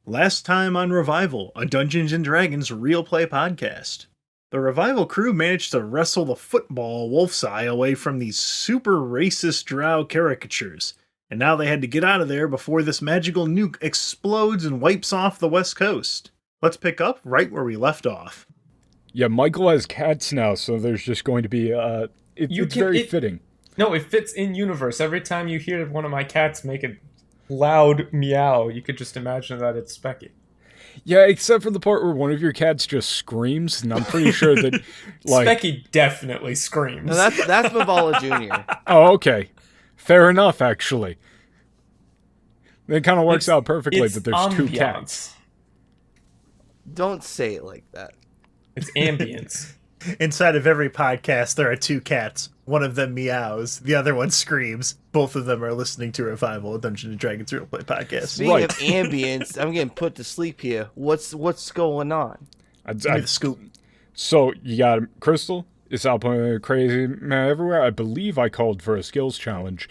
Last time on Revival, a Dungeons & Dragons real play podcast. The Revival crew managed to wrestle the football wolf's eye away from these super racist drow caricatures, and now they had to get out of there before this magical nuke explodes and wipes off the west coast. Let's pick up right where we left off. Yeah, Michael has cats now, so there's just going to be, it's very fitting. No, it fits in universe. Every time you hear one of my cats make a loud meow, you could just imagine that it's Specky. Yeah, except for the part where one of your cats just screams, and I'm pretty sure that, like... Specky definitely screams. No, that's Mavala Jr. Oh, okay. Fair enough, actually. It kind of works out perfectly that there's two cats. Don't say it like that. It's ambience. Inside of every podcast, there are two cats. One of them meows, the other one screams. Both of them are listening to Revival, a Dungeons & Dragons real play podcast. Speaking of ambience, I'm getting put to sleep here. What's going on? The scoop. So, you got Crystal. It's out playing crazy man everywhere. I believe I called for a skills challenge.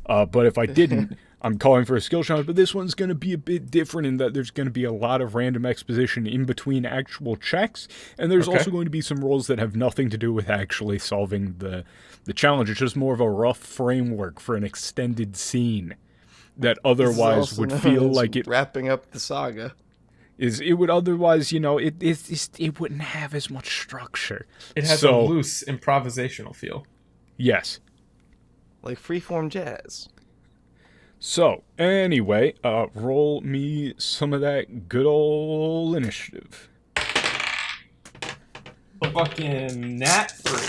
But if I didn't, I'm calling for a skill challenge. But this one's going to be a bit different in that there's going to be a lot of random exposition in between actual checks. And there's also going to be some roles that have nothing to do with actually solving the challenge. It's just more of a rough framework for an extended scene that otherwise would feel like it... Wrapping up the saga. It would otherwise, it wouldn't have as much structure. It has a loose improvisational feel. Yes. Like freeform jazz. So, anyway, roll me some of that good old initiative. Fucking nat 3.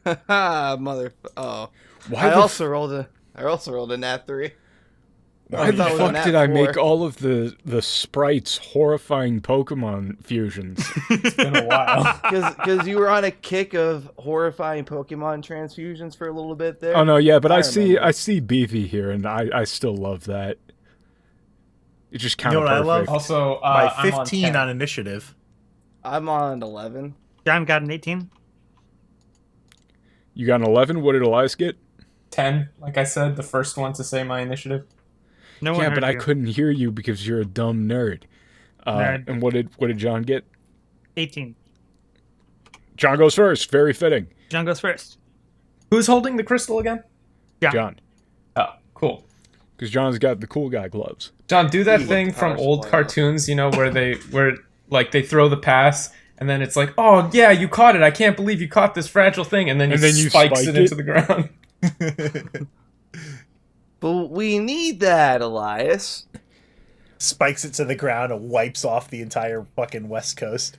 Haha, mother. Oh. I also rolled a nat 3. Why the fuck did I make all of the sprites horrifying Pokemon fusions? It's been a while. Because you were on a kick of horrifying Pokemon transfusions for a little bit there. Oh no, yeah, but I see Beefy here, and I still love that. It's just kind of perfect. I love? Also, by 15 I'm on initiative. I'm on 11. John got an 18. You got an 11? What did Elias get? 10. Like I said, the first one to say my initiative. No one yeah, heard but I you. couldn't hear you because you're a dumb nerd. Nerd. And what did John get? 18. John goes first. Very fitting. John goes first. Who's holding the crystal again? John. Oh, cool. Because John's got the cool guy gloves. John, do that thing from old cartoons, where they throw the pass, and then it's like, oh yeah, you caught it. I can't believe you caught this fragile thing, and then you spikes it into the ground. But we need that, Elias. Spikes it to the ground and wipes off the entire fucking west coast.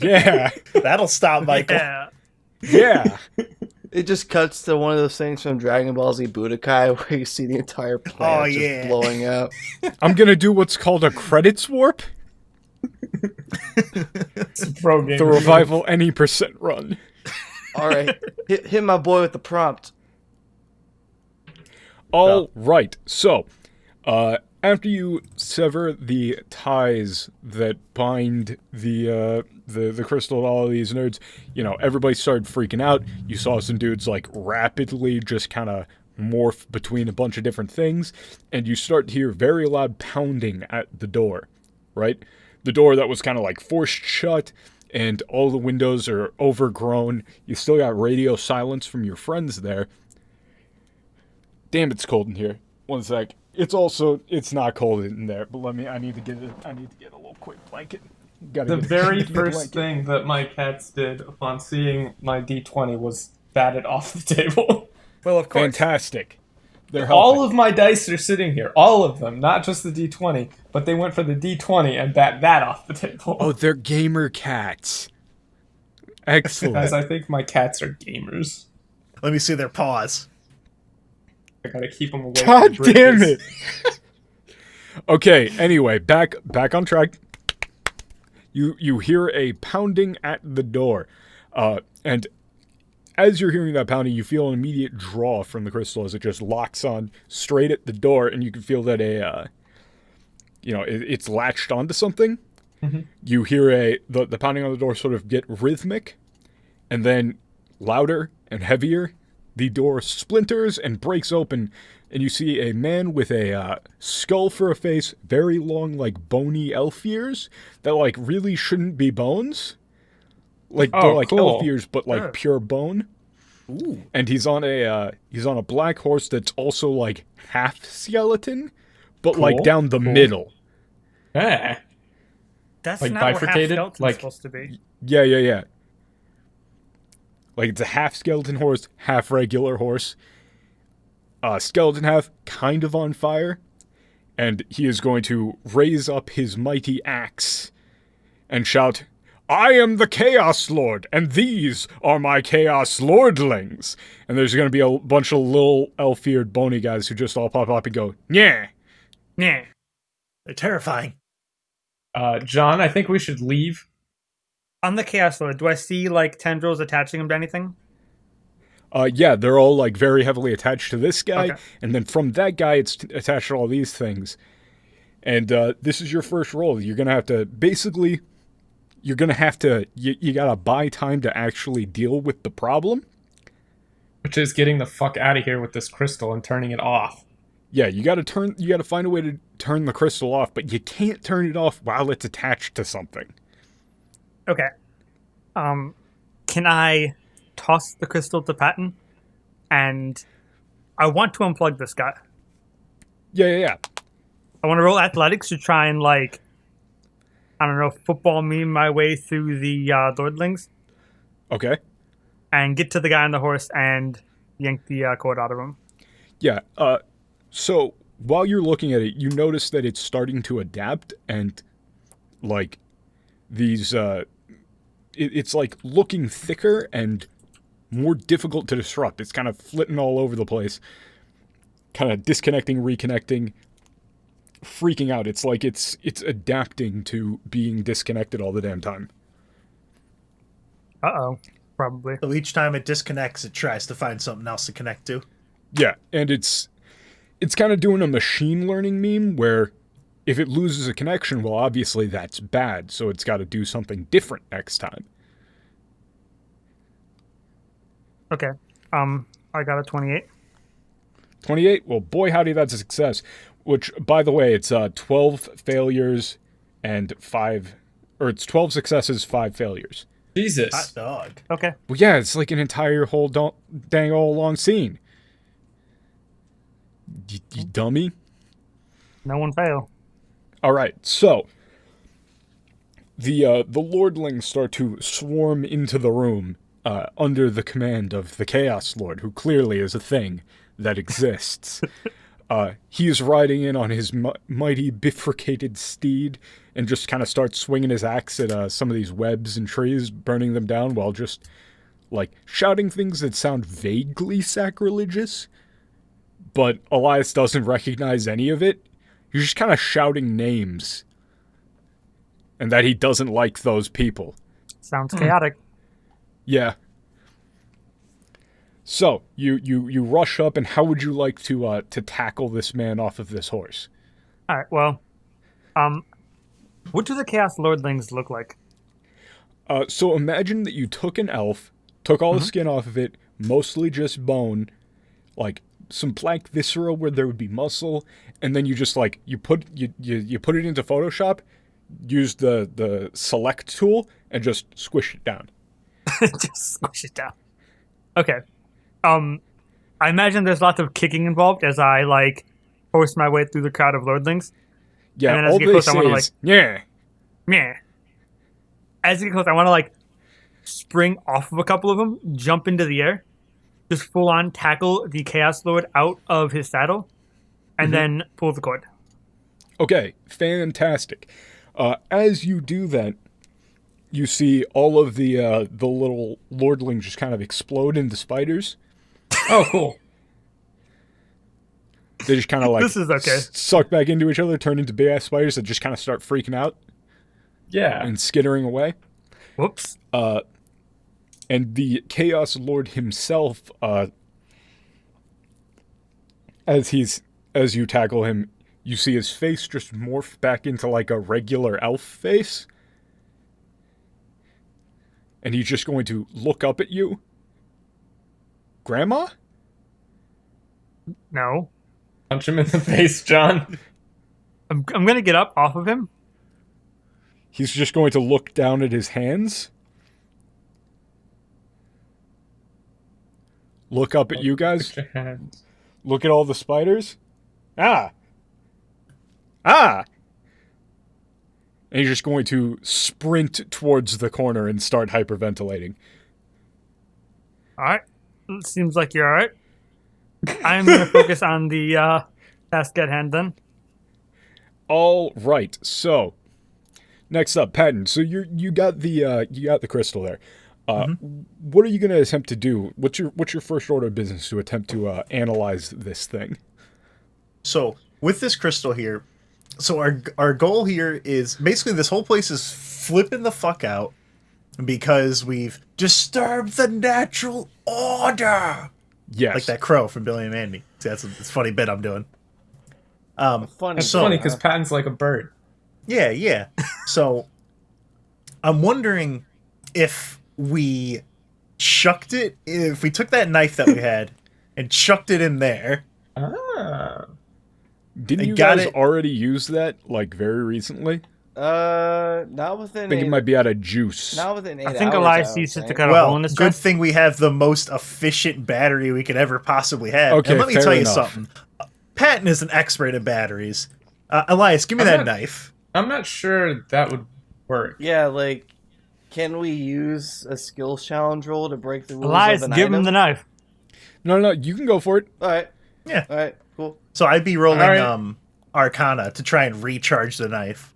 Yeah. That'll stop Michael. Yeah. It just cuts to one of those things from Dragon Ball Z Budokai where you see the entire planet just blowing up. I'm going to do what's called a credits warp. Pro game. The Revival any percent run. All right. Hit my boy with the prompt. All right. So, after you sever the ties that bind the crystal to all of these nerds, everybody started freaking out. You saw some dudes rapidly just kind of morph between a bunch of different things, and you start to hear very loud pounding at the door, right? The door that was kind of forced shut, and all the windows are overgrown. You still got radio silence from your friends there. Damn, it's cold in here. One sec. It's not cold in there, but I need to get a little quick blanket. The very first thing that my cats did upon seeing my D20 was bat it off the table. Well, of course. Fantastic. All of my dice are sitting here. All of them. Not just the D20, but they went for the D20 and bat that off the table. Oh, they're gamer cats. Excellent. Guys, I think my cats are gamers. Let me see their paws. I gotta keep them away God from damn it! Okay, anyway, back on track. You hear a pounding at the door. And as you're hearing that pounding, you feel an immediate draw from the crystal as it just locks on straight at the door, and you can feel that it's latched onto something. Mm-hmm. You hear the pounding on the door sort of get rhythmic, and then louder and heavier, the door splinters and breaks open, and you see a man with a skull for a face, very long, like, bony elf ears that, like, really shouldn't be bones. Like, they're like cool. elf ears, but, like, pure bone. Ooh. And he's on a black horse that's also, like, half skeleton, but, like, down the middle. Yeah. That's Like not what half bifurcated? skeleton's Like- supposed to be. Yeah. Like, it's a half skeleton horse, half regular horse. Skeleton half, kind of on fire. And he is going to raise up his mighty axe and shout, "I am the Chaos Lord, and these are my Chaos Lordlings." And there's going to be a bunch of little elf-eared bony guys who just all pop up and go, "Yeah." Yeah. They're terrifying. John, I think we should leave. On the Chaos Lord, do I see like tendrils attaching him to anything? Yeah, they're all, like, very heavily attached to this guy, Okay. and then from that guy, it's attached to all these things. And this is your first roll. You're gonna have to, basically, you gotta buy time to actually deal with the problem. Which is getting the fuck out of here with this crystal and turning it off. Yeah, you gotta find a way to turn the crystal off, but you can't turn it off while it's attached to something. Okay. Can I toss the crystal to Patton? And I want to unplug this guy. Yeah. I want to roll athletics to try and, like, I don't know, football me my way through the Lordlings Okay. and get to the guy on the horse and yank the cord out of him. Yeah, so while you're looking at it, you notice that it's starting to adapt, and, like, these, it's, like, looking thicker and more difficult to disrupt. It's kind of flitting all over the place, kind of disconnecting, reconnecting, freaking out. It's like it's adapting to being disconnected all the damn time. Uh-oh. Probably. So each time it disconnects, it tries to find something else to connect to. Yeah, and it's kind of doing a machine learning meme where if it loses a connection, well, obviously that's bad, so it's got to do something different next time. Okay. I got a 28. 28? Well, boy, howdy, that's a success. Which, by the way, it's 12 failures and 5... Or it's 12 successes, 5 failures. Jesus. Hot dog. Okay. Well, yeah, it's like an entire whole dang all long scene. You dummy. No one fail. All right, so the Lordlings start to swarm into the room under the command of the Chaos Lord, who clearly is a thing that exists. He is riding in on his mighty bifurcated steed and just kind of starts swinging his axe at some of these webs and trees, burning them down while just, like, shouting things that sound vaguely sacrilegious. But Elias doesn't recognize any of it. He's just kind of shouting names. And that he doesn't like those people. Sounds chaotic. Yeah. So, you rush up, and how would you like to tackle this man off of this horse? All right. Well, what do the Chaos Lordlings look like? So imagine that you took an elf, took all the skin off of it, mostly just bone, like some black viscera where there would be muscle, and then you just like you put it into Photoshop, use the select tool, and just squish it down. Just squish it down. Okay. I imagine there's lots of kicking involved as I like force my way through the crowd of Lordlings. Yeah, And then as all you they get close, I say wanna, is, yeah. Meh. As you get close, I want to like spring off of a couple of them, jump into the air, just full on tackle the Chaos Lord out of his saddle, and then pull the cord. Okay, fantastic. As you do that, you see all of the little lordlings just kind of explode into spiders. Oh, cool. They just kind of like This is okay. suck back into each other, turn into big ass spiders that just kind of start freaking out Yeah. and skittering away. Whoops. And the Chaos Lord himself, as you tackle him, you see his face just morph back into like a regular elf face. And he's just going to look up at you. Grandma? No. Punch him in the face, John. I'm going to get up off of him. He's just going to look down at his hands. Look up at you guys. Look at all the spiders. Ah! And he's just going to sprint towards the corner and start hyperventilating. All right. Seems like you're all right. I'm going to focus on the task at hand then. All right. So, next up, Patton. So you got the crystal there. What are you going to attempt to do? What's your first order of business to attempt to analyze this thing? So with this crystal here, so our goal here is basically this whole place is flipping the fuck out because we've disturbed the natural order. Yes, like that crow from Billy and Mandy. See, that's a funny bit I'm doing. Funny. It's funny because Patton's like a bird. Yeah. So I'm wondering if we chucked it, if we took that knife that we had and chucked it in there. Ah. Didn't you guys already use that, like, very recently? Not within. I think it might be out of juice. Not within 8 hours. I think Elias used it to cut a hole in his good chest. thing we have the most efficient battery we could ever possibly have. Okay, and let me fair tell you enough. something. Patton is an expert at batteries. Elias, give me that knife. I'm not sure that would work. Yeah, like, can we use a skills challenge roll to break the rules Elias, of an give item? him the knife. No, you can go for it. All right. Yeah. All right. Cool. So I'd be rolling All right. Arcana to try and recharge the knife.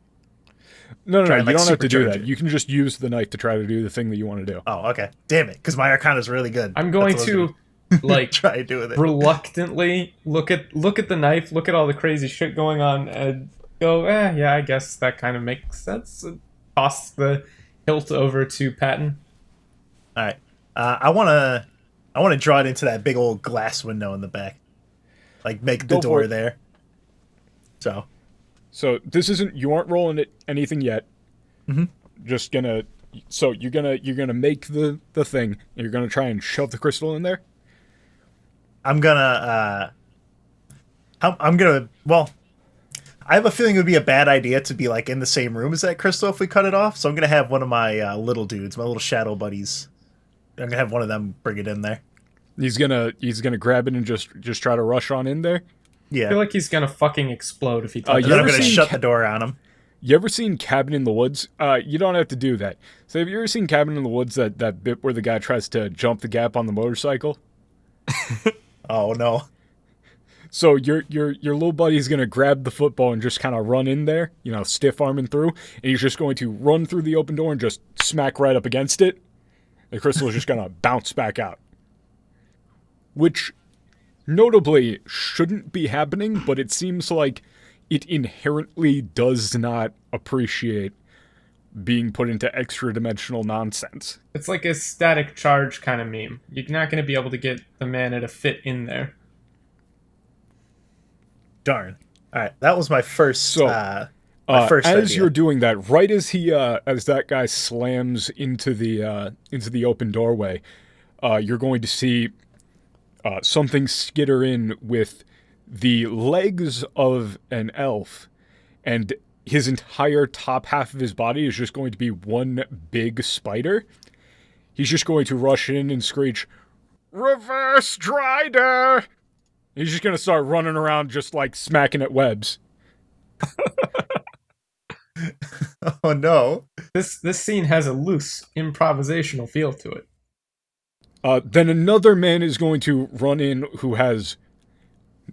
No, Try you and, like, don't have to do supercharge that. it. You can just use the knife to try to do the thing that you want to do. Oh, okay. Damn it, because my Arcana is really good. I'm going That's what I was to gonna like try to do with it. reluctantly look at the knife, look at all the crazy shit going on, and go, yeah, I guess that kind of makes sense. Toss the hilt over to Patton. All right. I want to draw it into that big old glass window in the back. Like, make the Go for door it. there. So this isn't. You aren't rolling it anything yet. Mhm. Just gonna. So you're gonna make the thing. And you're gonna try and shove the crystal in there. I'm gonna. Well, I have a feeling it would be a bad idea to be like in the same room as that crystal if we cut it off. So I'm gonna have one of my little dudes, my little shadow buddies. I'm gonna have one of them bring it in there. He's gonna grab it and just try to rush on in there. I Yeah. feel like he's gonna fucking explode if he you touches And then I'm ever gonna seen shut the door on him. You ever seen Cabin in the Woods? You don't have to do that. So have you ever seen Cabin in the Woods, that bit where the guy tries to jump the gap on the motorcycle? Oh no. So your little buddy's gonna grab the football and just kind of run in there, stiff arming through, and he's just going to run through the open door and just smack right up against it. The crystal is just gonna bounce back out, which notably shouldn't be happening, but it seems like it inherently does not appreciate being put into extra dimensional nonsense. It's like a static charge kind of meme. You're not going to be able to get the mana to fit in there. Darn. All right, that was my first. So, my first as idea. you're doing that, right as as that guy slams into the open doorway, you're going to see something skitter in with the legs of an elf, and his entire top half of his body is just going to be one big spider. He's just going to rush in and screech, "Reverse Strider!" He's just going to start running around just like smacking at webs. Oh no. This scene has a loose improvisational feel to it. Then another man is going to run in who has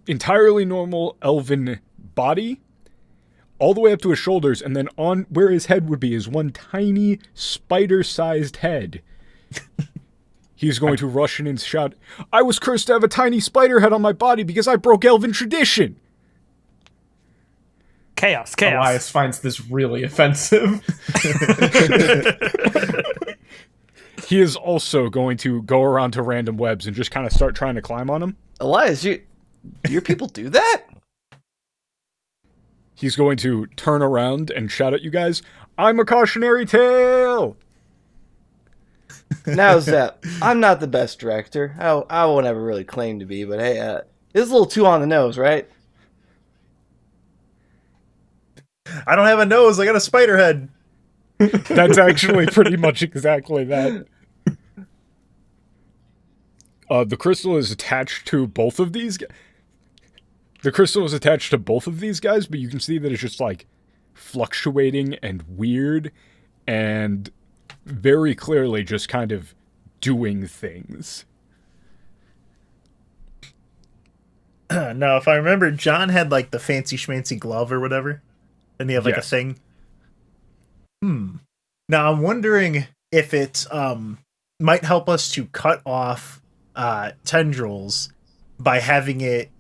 entirely normal elven body, all the way up to his shoulders, and then on where his head would be is one tiny spider-sized head. He's going to rush in and shout, "I was cursed to have a tiny spider head on my body because I broke elven tradition!" Chaos. Elias finds this really offensive. He is also going to go around to random webs and just kind of start trying to climb on them. Elias, your people do that? He's going to turn around and shout at you guys, "I'm a cautionary tale!" Now, Zep, I'm not the best director. I won't ever really claim to be, but hey, It's a little too on the nose, right? I don't have a nose. I got a spider head. That's actually pretty much exactly that. The crystal is attached to both of these guys. The crystal is attached to both of these guys, but you can see that it's just like fluctuating and weird and very clearly just kind of doing things. No, if I remember, John had like the fancy schmancy glove or whatever. And he had like a thing. Now I'm wondering if it might help us to cut off tendrils by having it.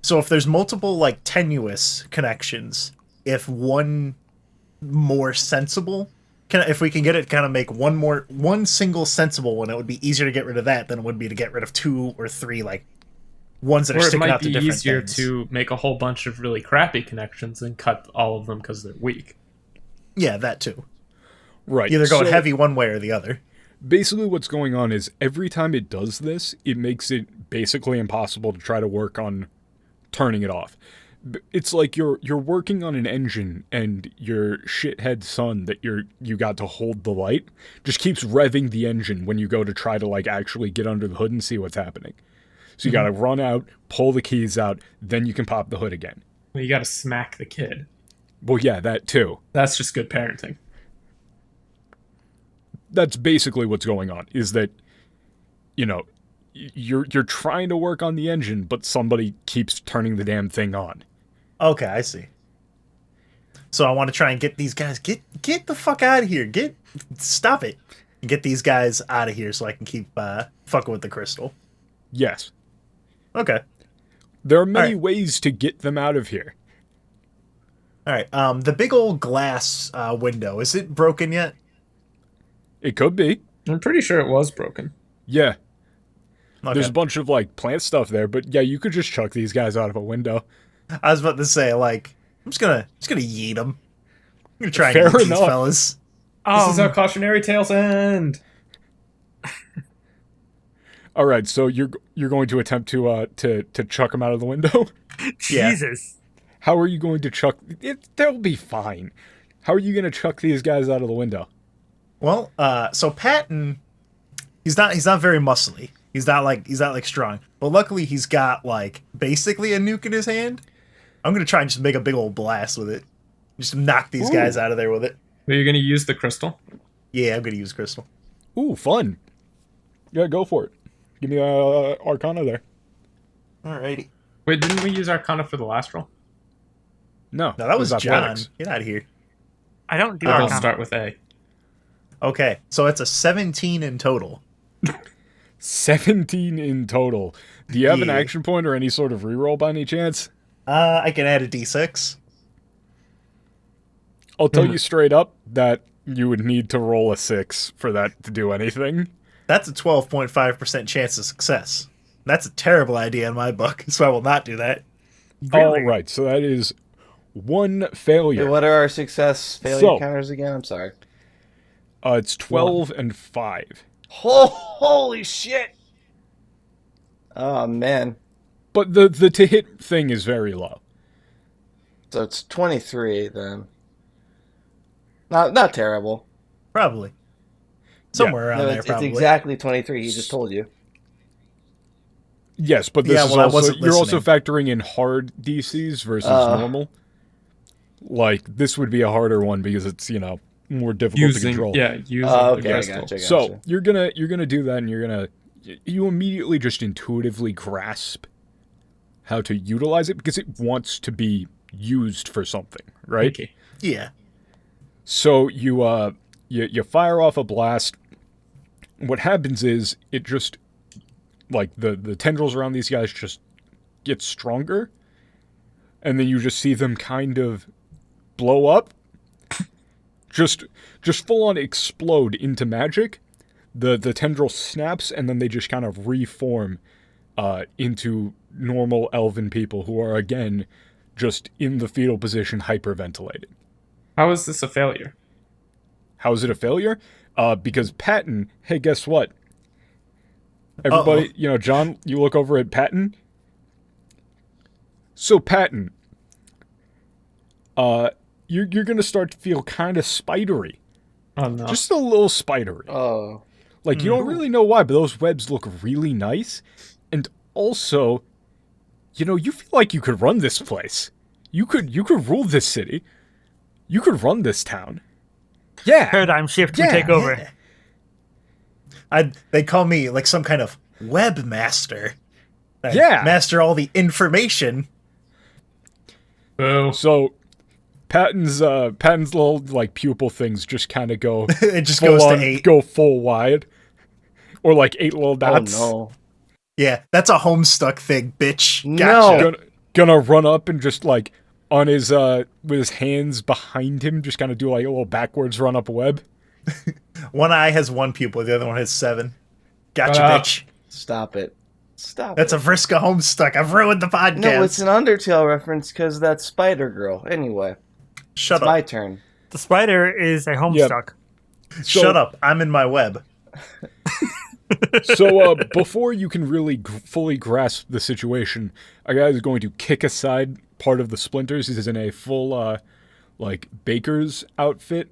So if there's multiple like tenuous connections, if one more sensible, if we can get it kind of make one single sensible one, it would be easier to get rid of that than it would be to get rid of 2 or 3 like ones that are sticking out to different things. Or it might be easier to make a whole bunch of really crappy connections and cut all of them because they're weak. Yeah, that too. Right. Either go heavy one way or the other. Basically what's going on is every time it does this, it makes it basically impossible to try to work on turning it off. It's like you're working on an engine and your shithead son that you got to hold the light just keeps revving the engine when you go to try to like actually get under the hood and see what's happening. So you got to run out, pull the keys out, then you can pop the hood again. Well, you got to smack the kid. Well, yeah, that too. That's just good parenting. That's basically what's going on, is that, you know, you're trying to work on the engine, but somebody keeps turning the damn thing on. Okay, I see. So I want to try and get these guys, get the fuck out of here. Stop it. And get these guys out of here so I can keep fucking with the crystal. Yes. Okay. There are many ways to get them out of here. All right. The big old glass window, is it broken yet? It could be. I'm pretty sure it was broken. Yeah. Okay. There's a bunch of like plant stuff there, but yeah, you could just chuck these guys out of a window. I was about to say, like, I'm just gonna yeet them. I'm gonna try and yeet these fellas. This is how cautionary tales end. All right, so you're going to attempt to chuck them out of the window? Jesus. How are you going to chuck? They'll be fine. How are you going to chuck these guys out of the window? Well, so Patton, he's not very muscly. He's not like strong. But luckily he's got like basically a nuke in his hand. I'm gonna try and just make a big old blast with it. Just knock these guys out of there with it. Are you gonna use the crystal? Yeah, I'm gonna use crystal. Ooh, fun. Yeah, go for it. Give me Arcana there. Alrighty. Wait, didn't we use Arcana for the last roll? No, that was John. athletics. Get out of here. I don't do I'll Arcana. start with A. Okay, so it's a 17 in total. 17 in total. Do you have an action point or any sort of reroll by any chance? I can add a d6. I'll tell you straight up that you would need to roll a 6 for that to do anything. That's a 12.5% chance of success. That's a terrible idea in my book, so I will not do that. Really? All right, so that is 1 failure. Wait, what are our success failure counters again? I'm sorry. It's 12 and 5. Holy shit! Oh man. But the to hit thing is very low. So it's 23 then. Not terrible. Probably. Somewhere around there, it's probably. It's exactly 23. He just told you. Yes, but this is also you're also factoring in hard DCs versus normal. Like this would be a harder one because it's more difficult to control. Yeah, using the crystal. Gotcha. So you're gonna do that, and you immediately just intuitively grasp how to utilize it because it wants to be used for something, right? Okay. Yeah. So you fire off a blast. What happens is it just like the tendrils around these guys just get stronger, and then you just see them kind of blow up. Just full on explode into magic. The tendril snaps and then they just kind of reform into normal elven people who are again just in the fetal position hyperventilating. How is this a failure? How is it a failure? Because Patton, hey, guess what? Everybody, John, you look over at Patton. So, Patton, you're gonna start to feel kind of spidery. Oh no. Just a little spidery. Oh. Like, you don't really know why, but those webs look really nice. And also, you know, you feel like you could run this place. You could rule this city. You could run this town. Yeah. Paradigm shift to take over. They call me like some kind of webmaster. Master all the information. Boo. So Patton's little like pupil things just kind of go It just goes to 8. Go full wide. Or like 8 little dots. Oh no. Yeah, that's a Homestuck thing, bitch. No. Gotcha. Gonna run up and just like on his with his hands behind him, just kind of do like a little backwards run up a web. One eye has 1 pupil, the other one has 7. Gotcha, bitch. Stop it. Stop That's it. a Vriska Homestuck. I've ruined the podcast. No, it's an Undertale reference because that's Spider Girl. Anyway, Shut it's up. my turn. The spider is a Homestuck. Shut up. I'm in my web. So before you can really fully grasp the situation, a guy is going to kick aside part of the splinters. He's in a full like baker's outfit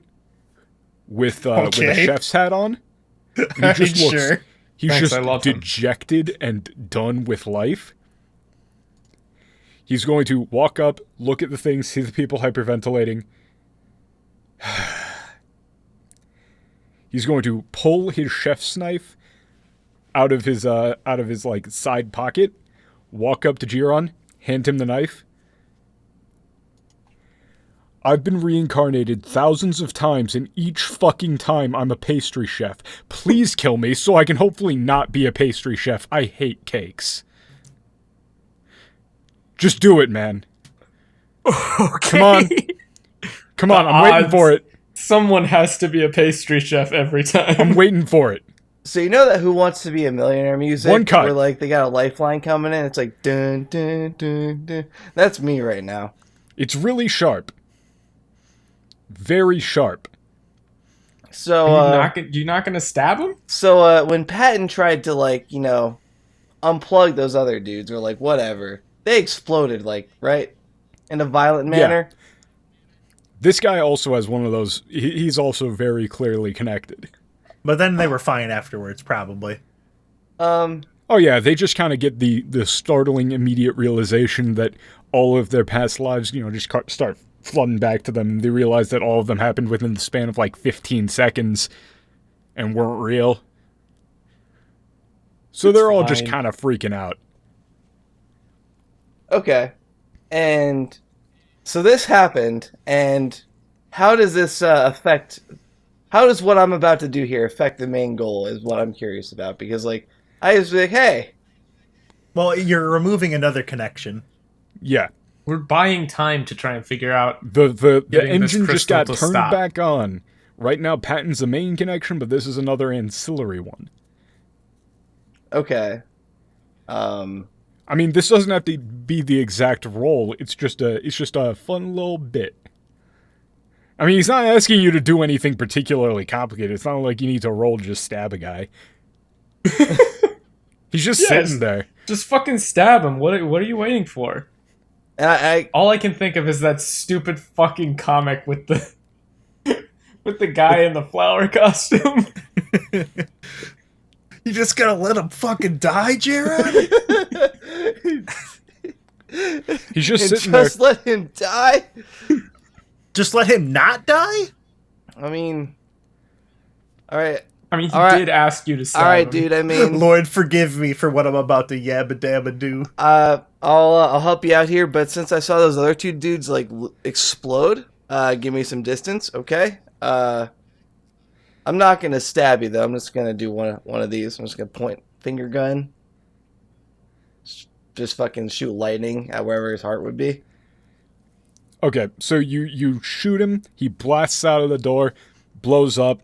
with a chef's hat on. And he just looks he's just dejected and done with life. He's going to walk up, look at the things, see the people hyperventilating. He's going to pull his chef's knife out of his like side pocket, walk up to Jiron, hand him the knife. I've been reincarnated thousands of times, and each fucking time I'm a pastry chef. Please kill me so I can hopefully not be a pastry chef. I hate cakes. Just do it, man. Okay. Come on, I'm waiting for it. Someone has to be a pastry chef every time. I'm waiting for it. So you know that Who Wants to Be a Millionaire music? One cut. Where like they got a lifeline coming in. It's like dun dun dun dun. That's me right now. It's really sharp. Very sharp. So You're not gonna stab him? So when Patton tried to like, you know, unplug those other dudes or like whatever, they exploded like, right? In a violent manner. Yeah. This guy also has one of those. He's also very clearly connected. But then they were fine afterwards, probably. Oh yeah, they just kind of get the startling immediate realization that all of their past lives, you know, just start flooding back to them. And they realize that all of them happened within the span of like 15 seconds and weren't real. So they're all just kind of freaking out. Okay. And so this happened, and how does this affect... How does what I'm about to do here affect the main goal is what I'm curious about. Because, like, I just be like, hey. Well, you're removing another connection. Yeah. We're buying time to try and figure out... The engine just got turned back on. Right now, Patton's the main connection, but this is another ancillary one. Okay. I mean, this doesn't have to be the exact role. It's just a fun little bit. I mean, he's not asking you to do anything particularly complicated. It's not like you need to roll to just stab a guy. He's just sitting there. Just fucking stab him. What are you waiting for? And all I can think of is that stupid fucking comic with the with the guy in the flower costume. You just gonna let him fucking die, Jared? He's just sitting there. Just let him die? Just let him not die? I mean... Alright. I mean, he did ask you to stab him. Alright, dude, I mean... Lord, forgive me for what I'm about to yabba dabba do. I'll help you out here, but since I saw those other two dudes, like, explode, give me some distance, okay? I'm not gonna stab you, though. I'm just gonna do one of these. I'm just gonna point finger gun. Just fucking shoot lightning at wherever his heart would be. Okay, so you shoot him, he blasts out of the door, blows up.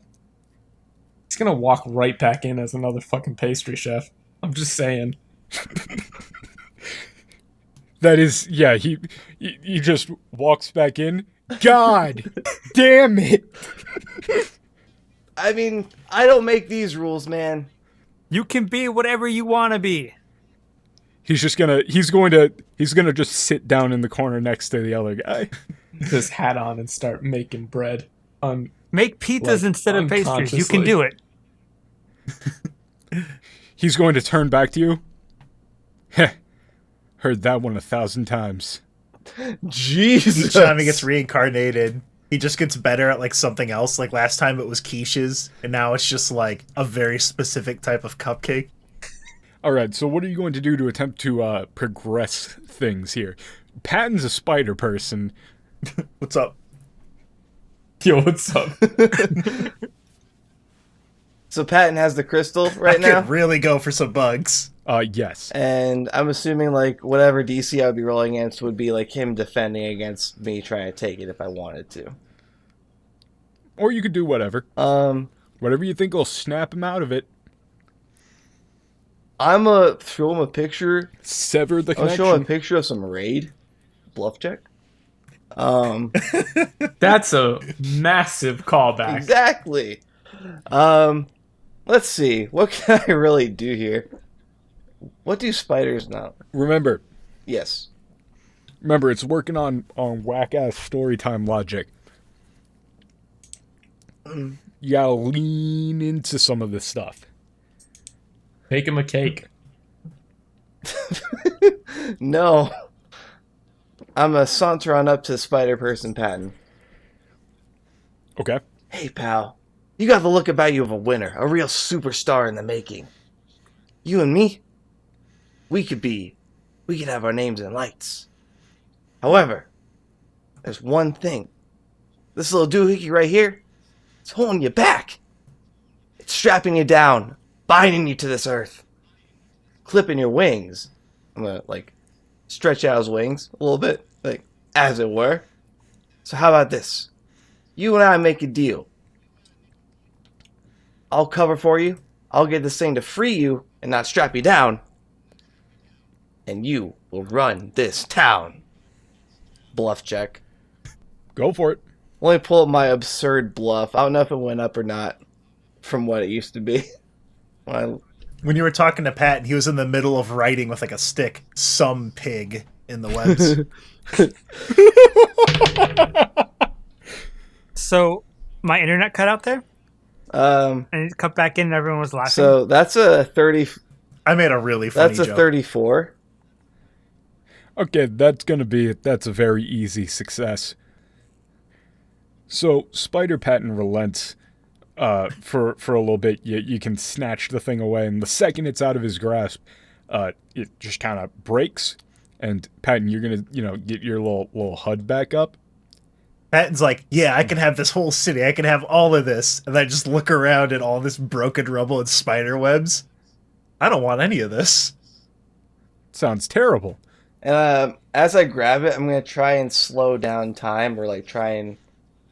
He's gonna walk right back in as another fucking pastry chef. I'm just saying. That is, yeah, he just walks back in. God damn it! I mean, I don't make these rules, man. You can be whatever you want to be. He's going to just sit down in the corner next to the other guy. His hat on and start making bread. Make pizzas instead of pastries. You can do it. He's going to turn back to you. Heh. Heard that one 1,000 times. Jesus. Each time he gets reincarnated, he just gets better at like something else. Like last time it was quiches, and now it's just like a very specific type of cupcake. All right, so what are you going to do to attempt to progress things here? Patton's a spider person. What's up? Yo, what's up? So Patton has the crystal right I now. could really go for some bugs. Yes. And I'm assuming like whatever DC I would be rolling against would be like him defending against me trying to take it if I wanted to. Or you could do whatever. Whatever you think will snap him out of it. I'm gonna show him a picture. Sever the I'll connection. show him a picture of some raid bluff check. That's a massive callback. Exactly. Let's see. What can I really do here? What do spiders know? Remember, Yes. it's working on whack-ass storytime logic. You gotta lean into some of this stuff. Make him a cake. No. I'm a saunter on up to Spider Person Patton. Okay. Hey, pal. You got the look about you of a winner, a real superstar in the making. You and me, we could have our names in lights. However, there's one thing. This little doohickey right here, it's holding you back. It's strapping you down, binding you to this earth, clipping your wings. I'm gonna, like, stretch out his wings a little bit, like, as it were. So how about this? You and I make a deal. I'll cover for you. I'll get this thing to free you and not strap you down. And you will run this town. Bluff check. Go for it. Let me pull up my absurd bluff. I don't know if it went up or not from what it used to be. When you were talking to Pat, he was in the middle of writing with like a stick, some pig in the webs. So my internet cut out there, and it cut back in, and everyone was laughing. So that's a 30. I made a really funny That's a joke. 34. Okay, that's a very easy success. So Spider Patton relents for a little bit. You can snatch the thing away, and the second it's out of his grasp, it just kind of breaks. And Patton, you're gonna get your little HUD back up. Patton's like, yeah, I can have this whole city. I can have all of this. And I just look around at all this broken rubble and spider webs. I don't want any of this. Sounds terrible. And as I grab it, I'm going to try and slow down time or like try and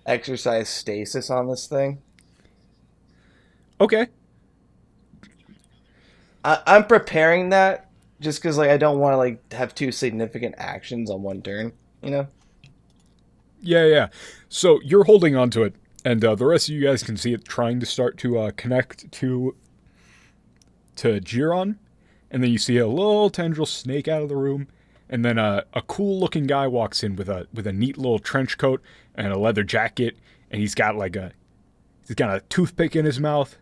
exercise stasis on this thing. Okay. I'm preparing that just because like I don't want to like have two significant actions on one turn, you know? Yeah. So you're holding onto it, and the rest of you guys can see it trying to start to connect to Giron, and then you see a little tendril snake out of the room, and then a cool-looking guy walks in with a neat little trench coat and a leather jacket, and he's got a toothpick in his mouth.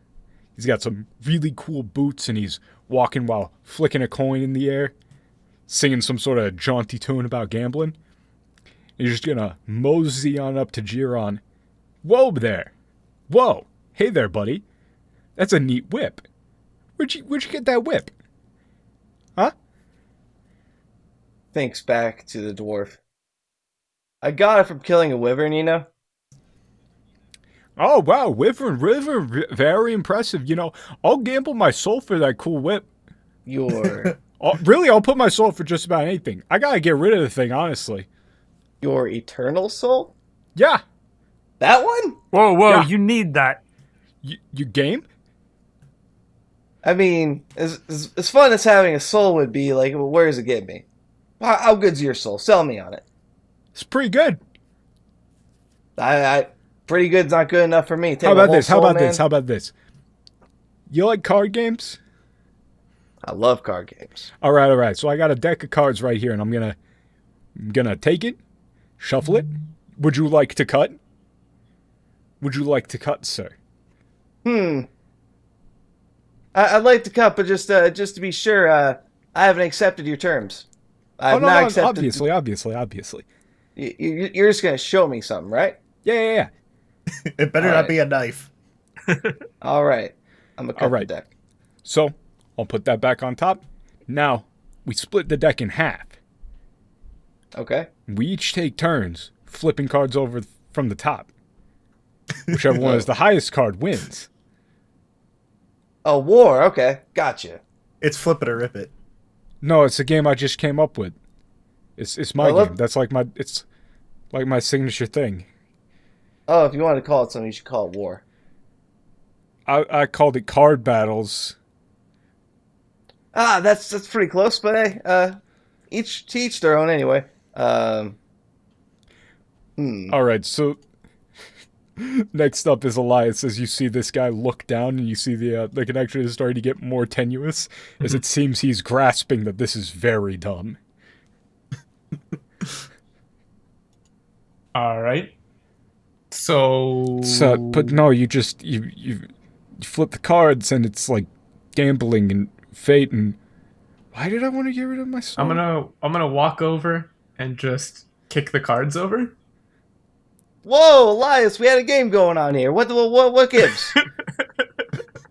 He's got some really cool boots, and he's walking while flicking a coin in the air, singing some sort of jaunty tune about gambling. You're just gonna mosey on up to Giron. Whoa there. Whoa. Hey there, buddy. That's a neat whip. Where'd you get that whip? Huh? Thinks back to the dwarf. I got it from killing a wyvern, you know? Oh, wow. Wyvern, very impressive. I'll gamble my soul for that cool whip. Really, I'll put my soul for just about anything. I gotta get rid of the thing, honestly. Your eternal soul? Yeah. That one? Whoa, Yeah. You need that. You game? I mean, as fun as having a soul would be, like, well, where does it get me? How good's your soul? Sell me on it. It's pretty good. Pretty good's not good enough for me. How about this? You like card games? I love card games. All right. So I got a deck of cards right here, and I'm gonna take it, shuffle it. Would you like to cut? Would you like to cut, sir? I'd like to cut, but just to be sure, I haven't accepted your terms. I've not accepted. Obviously. You're just gonna show me something, right? Yeah. It better All not right. be a knife. All right. I'm gonna cut the deck. So I'll put that back on top. Now we split the deck in half. Okay. We each take turns flipping cards over from the top. Whichever one is the highest card wins. Oh, war. Okay, gotcha. It's flip it or rip it. No, it's a game I just came up with. It's my game. That's like my signature thing. Oh, if you want to call it something, you should call it war. I called it card battles. That's pretty close, but hey, each their own anyway. All right, so next up is Elias. As you see this guy look down, and you see the connection is starting to get more tenuous, as it seems he's grasping that this is very dumb. All right. So, but no, you flip the cards, and it's like gambling and fate. And why did I want to get rid of my soul? I'm gonna walk over and just kick the cards over. Whoa, Elias, we had a game going on here. What gives?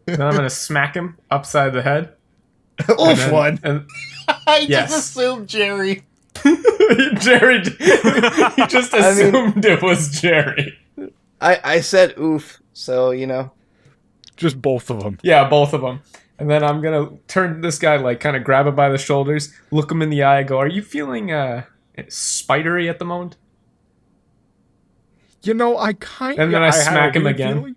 Then I'm gonna smack him upside the head. Oof, one. And I yes. just assumed Jerry. Jerry, he just assumed it was Jerry. I said oof, so you know. Just both of them. Yeah, both of them. And then I'm gonna turn this guy, like, kind of grab him by the shoulders, look him in the eye, go, "Are you feeling spidery at the moment?" You know, I kind of... And then I smack him again. Feeling.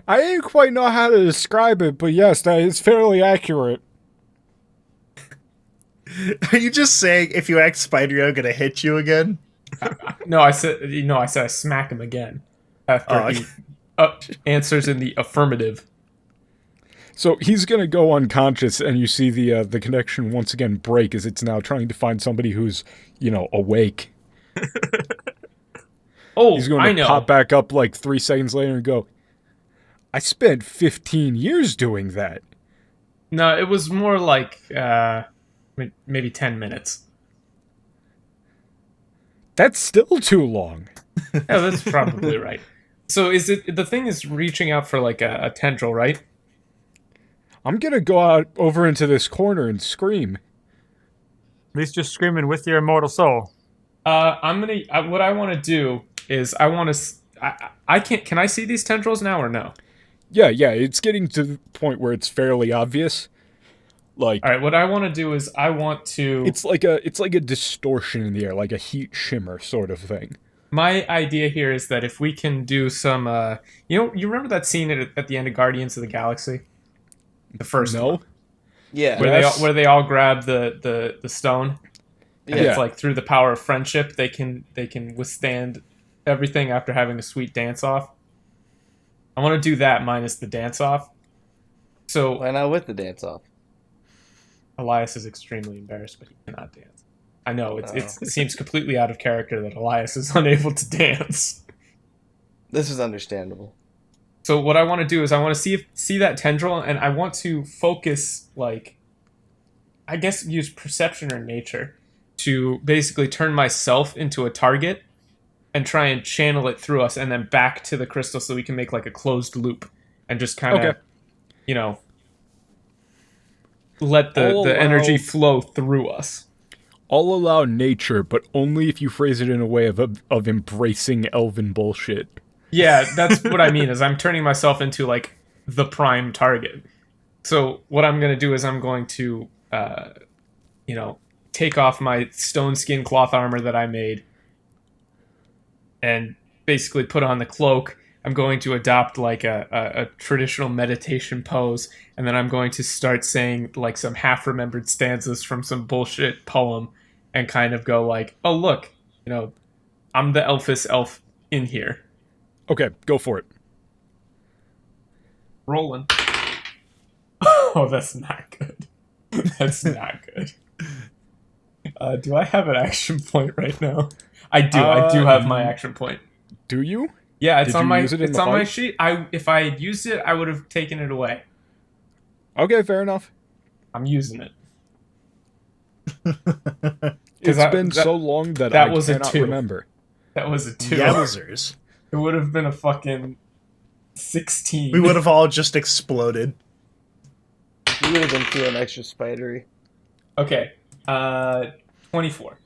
I didn't quite know how to describe it, but yes, that is fairly accurate. Are you just saying if you act spidery, I'm gonna hit you again? No, I said I smack him again after he answers in the affirmative. So he's gonna go unconscious, and you see the connection once again break as it's now trying to find somebody who's, awake. Oh, He's going I to know. pop back up like 3 seconds later and go, "I spent 15 years doing that." No, it was more like maybe 10 minutes. That's still too long. Yeah, that's probably right. So the thing is reaching out for like a tendril, right? I'm gonna go out over into this corner and scream. At least just screaming with your immortal soul. What I want to do is can I see these tendrils now or no? Yeah, it's getting to the point where it's fairly obvious. Like, all right, what I want to do is I want to. It's like a distortion in the air, like a heat shimmer sort of thing. My idea here is that if we can do some, you remember that scene at the end of Guardians of the Galaxy, the first one? Yeah, where they all grab the stone, and it's like through the power of friendship they can withstand everything after having a sweet dance off. I want to do that minus the dance off. So why not with the dance off? Elias is extremely embarrassed, but he cannot dance. I know it seems completely out of character that Elias is unable to dance. This is understandable. So what I want to do is I want to see that tendril, and I want to focus, like, I guess use perception or nature to basically turn myself into a target and try and channel it through us and then back to the crystal so we can make like a closed loop and just kind of, let the energy flow through us. I'll allow nature, but only if you phrase it in a way of embracing elven bullshit. Yeah, that's what I mean, is I'm turning myself into, like, the prime target. So what I'm going to do is I'm going to, take off my stone skin cloth armor that I made and basically put on the cloak. I'm going to adopt, like, a traditional meditation pose, and then I'm going to start saying, like, some half-remembered stanzas from some bullshit poem and kind of go like, oh, look, I'm the elfest elf in here. Okay, go for it. Rolling. Oh, that's not good. That's not good. Do I have an action point right now? I do. I do have my action point. Do you? Yeah, it's Did on you my use it in it's the on my fight? sheet. If I had used it, I would have taken it away. Okay, fair enough. I'm using it. It's been so long that I was a cannot 2. remember. That was a 2. Yowzers. It would have been a fucking 16. We would have all just exploded. You would have been feeling extra spidery. Okay. 24.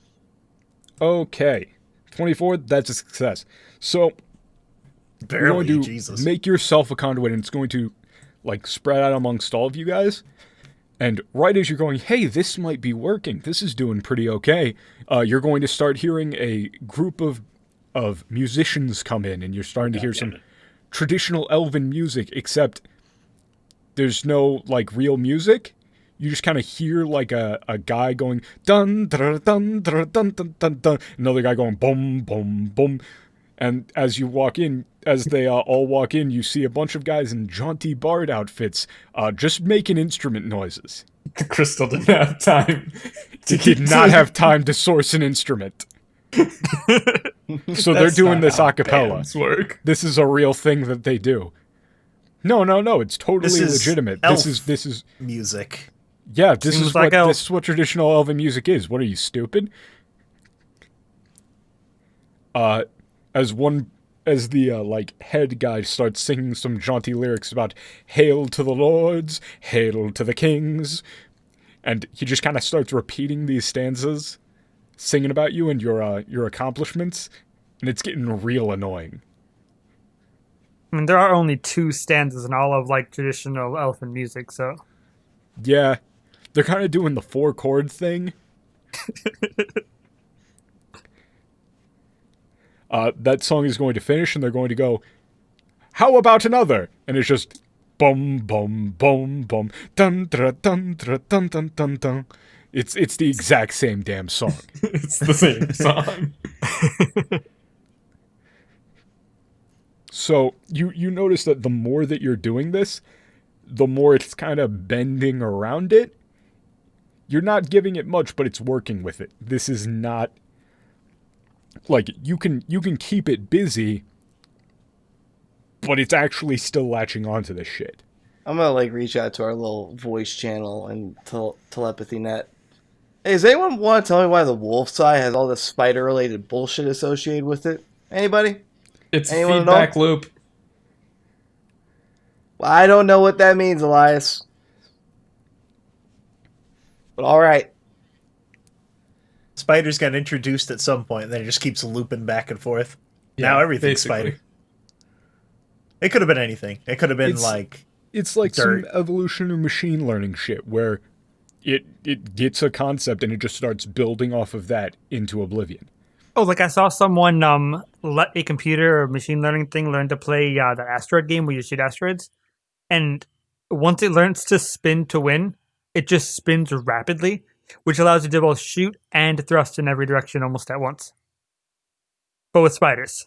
Okay. 24, that's a success. So, you're Barely, going to Jesus. make yourself a conduit, and it's going to, like, spread out amongst all of you guys. And right as you're going, hey, this might be working. This is doing pretty okay. You're going to start hearing a group of musicians come in, and you're starting to hear some traditional elven music, except there's no, like, real music. You just kind of hear, like, a guy going, dun, dun, dun, dun, dun, dun, dun, dun. Another guy going, boom, boom, boom. And as you walk in, as they all walk in, you see a bunch of guys in jaunty bard outfits just making instrument noises. The crystal didn't have time. He did not have time to source an instrument. So they're doing this a cappella. Work. This is a real thing that they do. No, it's totally This is legitimate. elf This is music. yeah, this Seems is like what this is what traditional elven music is. What are you, stupid? As the like head guy starts singing some jaunty lyrics about "Hail to the lords, hail to the kings," and he just kind of starts repeating these stanzas, singing about you and your accomplishments, and it's getting real annoying. I mean, there are only 2 stanzas in all of like traditional elfin music, so Yeah, they're kind of doing the 4-chord thing. That song is going to finish, and they're going to go, how about another? And it's just, boom, boom, boom, boom, dun, dun, dun, dun, dun, dun, dun, dun. It's the exact same damn song. It's the same song. So you notice that the more that you're doing this, the more it's kind of bending around it. You're not giving it much, but it's working with it. This is not like you can keep it busy, but it's actually still latching onto this shit. I'm gonna like reach out to our little voice channel and telepathy net. Hey, does anyone want to tell me why the wolf's eye has all this spider-related bullshit associated with it? Anybody? It's a Anyone feedback loop. Well, I don't know what that means, Elias. But all right. Spiders got introduced at some point, and then it just keeps looping back and forth. Yeah, Now everything's basically. spider. It could have been anything. It could have been It's like dirt. some evolution or machine learning shit where it gets a concept and it just starts building off of that into oblivion. Oh, like I saw someone let a computer or machine learning thing learn to play the asteroid game where you shoot asteroids, and once it learns to spin to win, it just spins rapidly, which allows you to both shoot and thrust in every direction almost at once. But with spiders.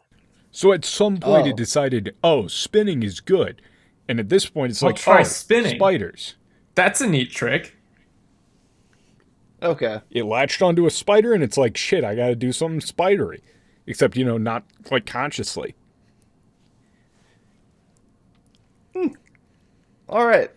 So at some point Oh. it decided, spinning is good. And at this point it's Well, like, try spinning. spiders. That's a neat trick. Okay. It latched onto a spider and it's like, shit, I gotta do something spidery. Except, not like consciously. All right.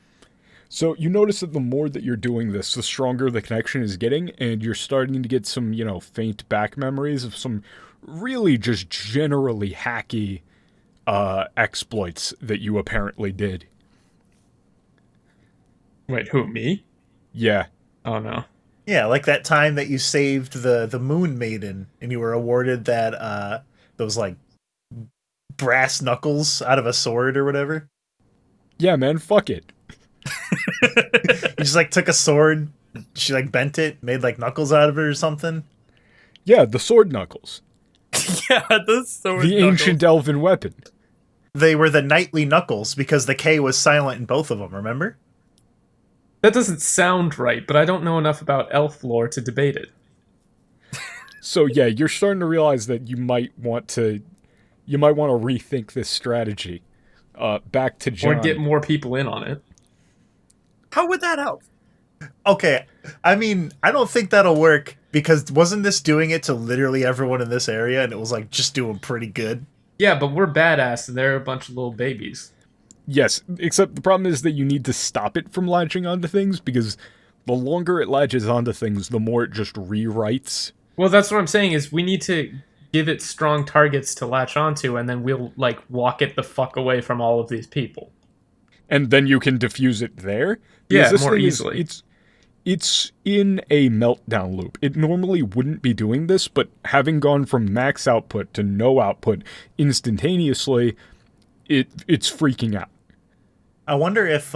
So you notice that the more that you're doing this, the stronger the connection is getting, and you're starting to get some, faint back memories of some really just generally hacky exploits that you apparently did. Wait, who, me? Yeah. Oh, no. Yeah, like that time that you saved the Moon Maiden, and you were awarded that those like brass knuckles out of a sword or whatever. Yeah, man, fuck it. You just like took a sword, she like bent it, made like knuckles out of it or something. Yeah, the sword knuckles. Yeah, those sword The ancient elven weapon. They were the knightly knuckles because the K was silent in both of them, remember? That doesn't sound right, but I don't know enough about elf lore to debate it. So yeah, you're starting to realize that you might want to rethink this strategy. Back to John. Or get more people in on it. How would that help? Okay, I mean, I don't think that'll work because wasn't this doing it to literally everyone in this area, and it was like just doing pretty good. Yeah, but we're badass, and they're a bunch of little babies. Yes, except the problem is that you need to stop it from latching onto things, because the longer it latches onto things, the more it just rewrites. Well, that's what I'm saying is we need to give it strong targets to latch onto, and then we'll, like, walk it the fuck away from all of these people. And then you can diffuse it there? Yeah, This more thing easily. It's in a meltdown loop. It normally wouldn't be doing this, but having gone from max output to no output instantaneously, it's freaking out. I wonder if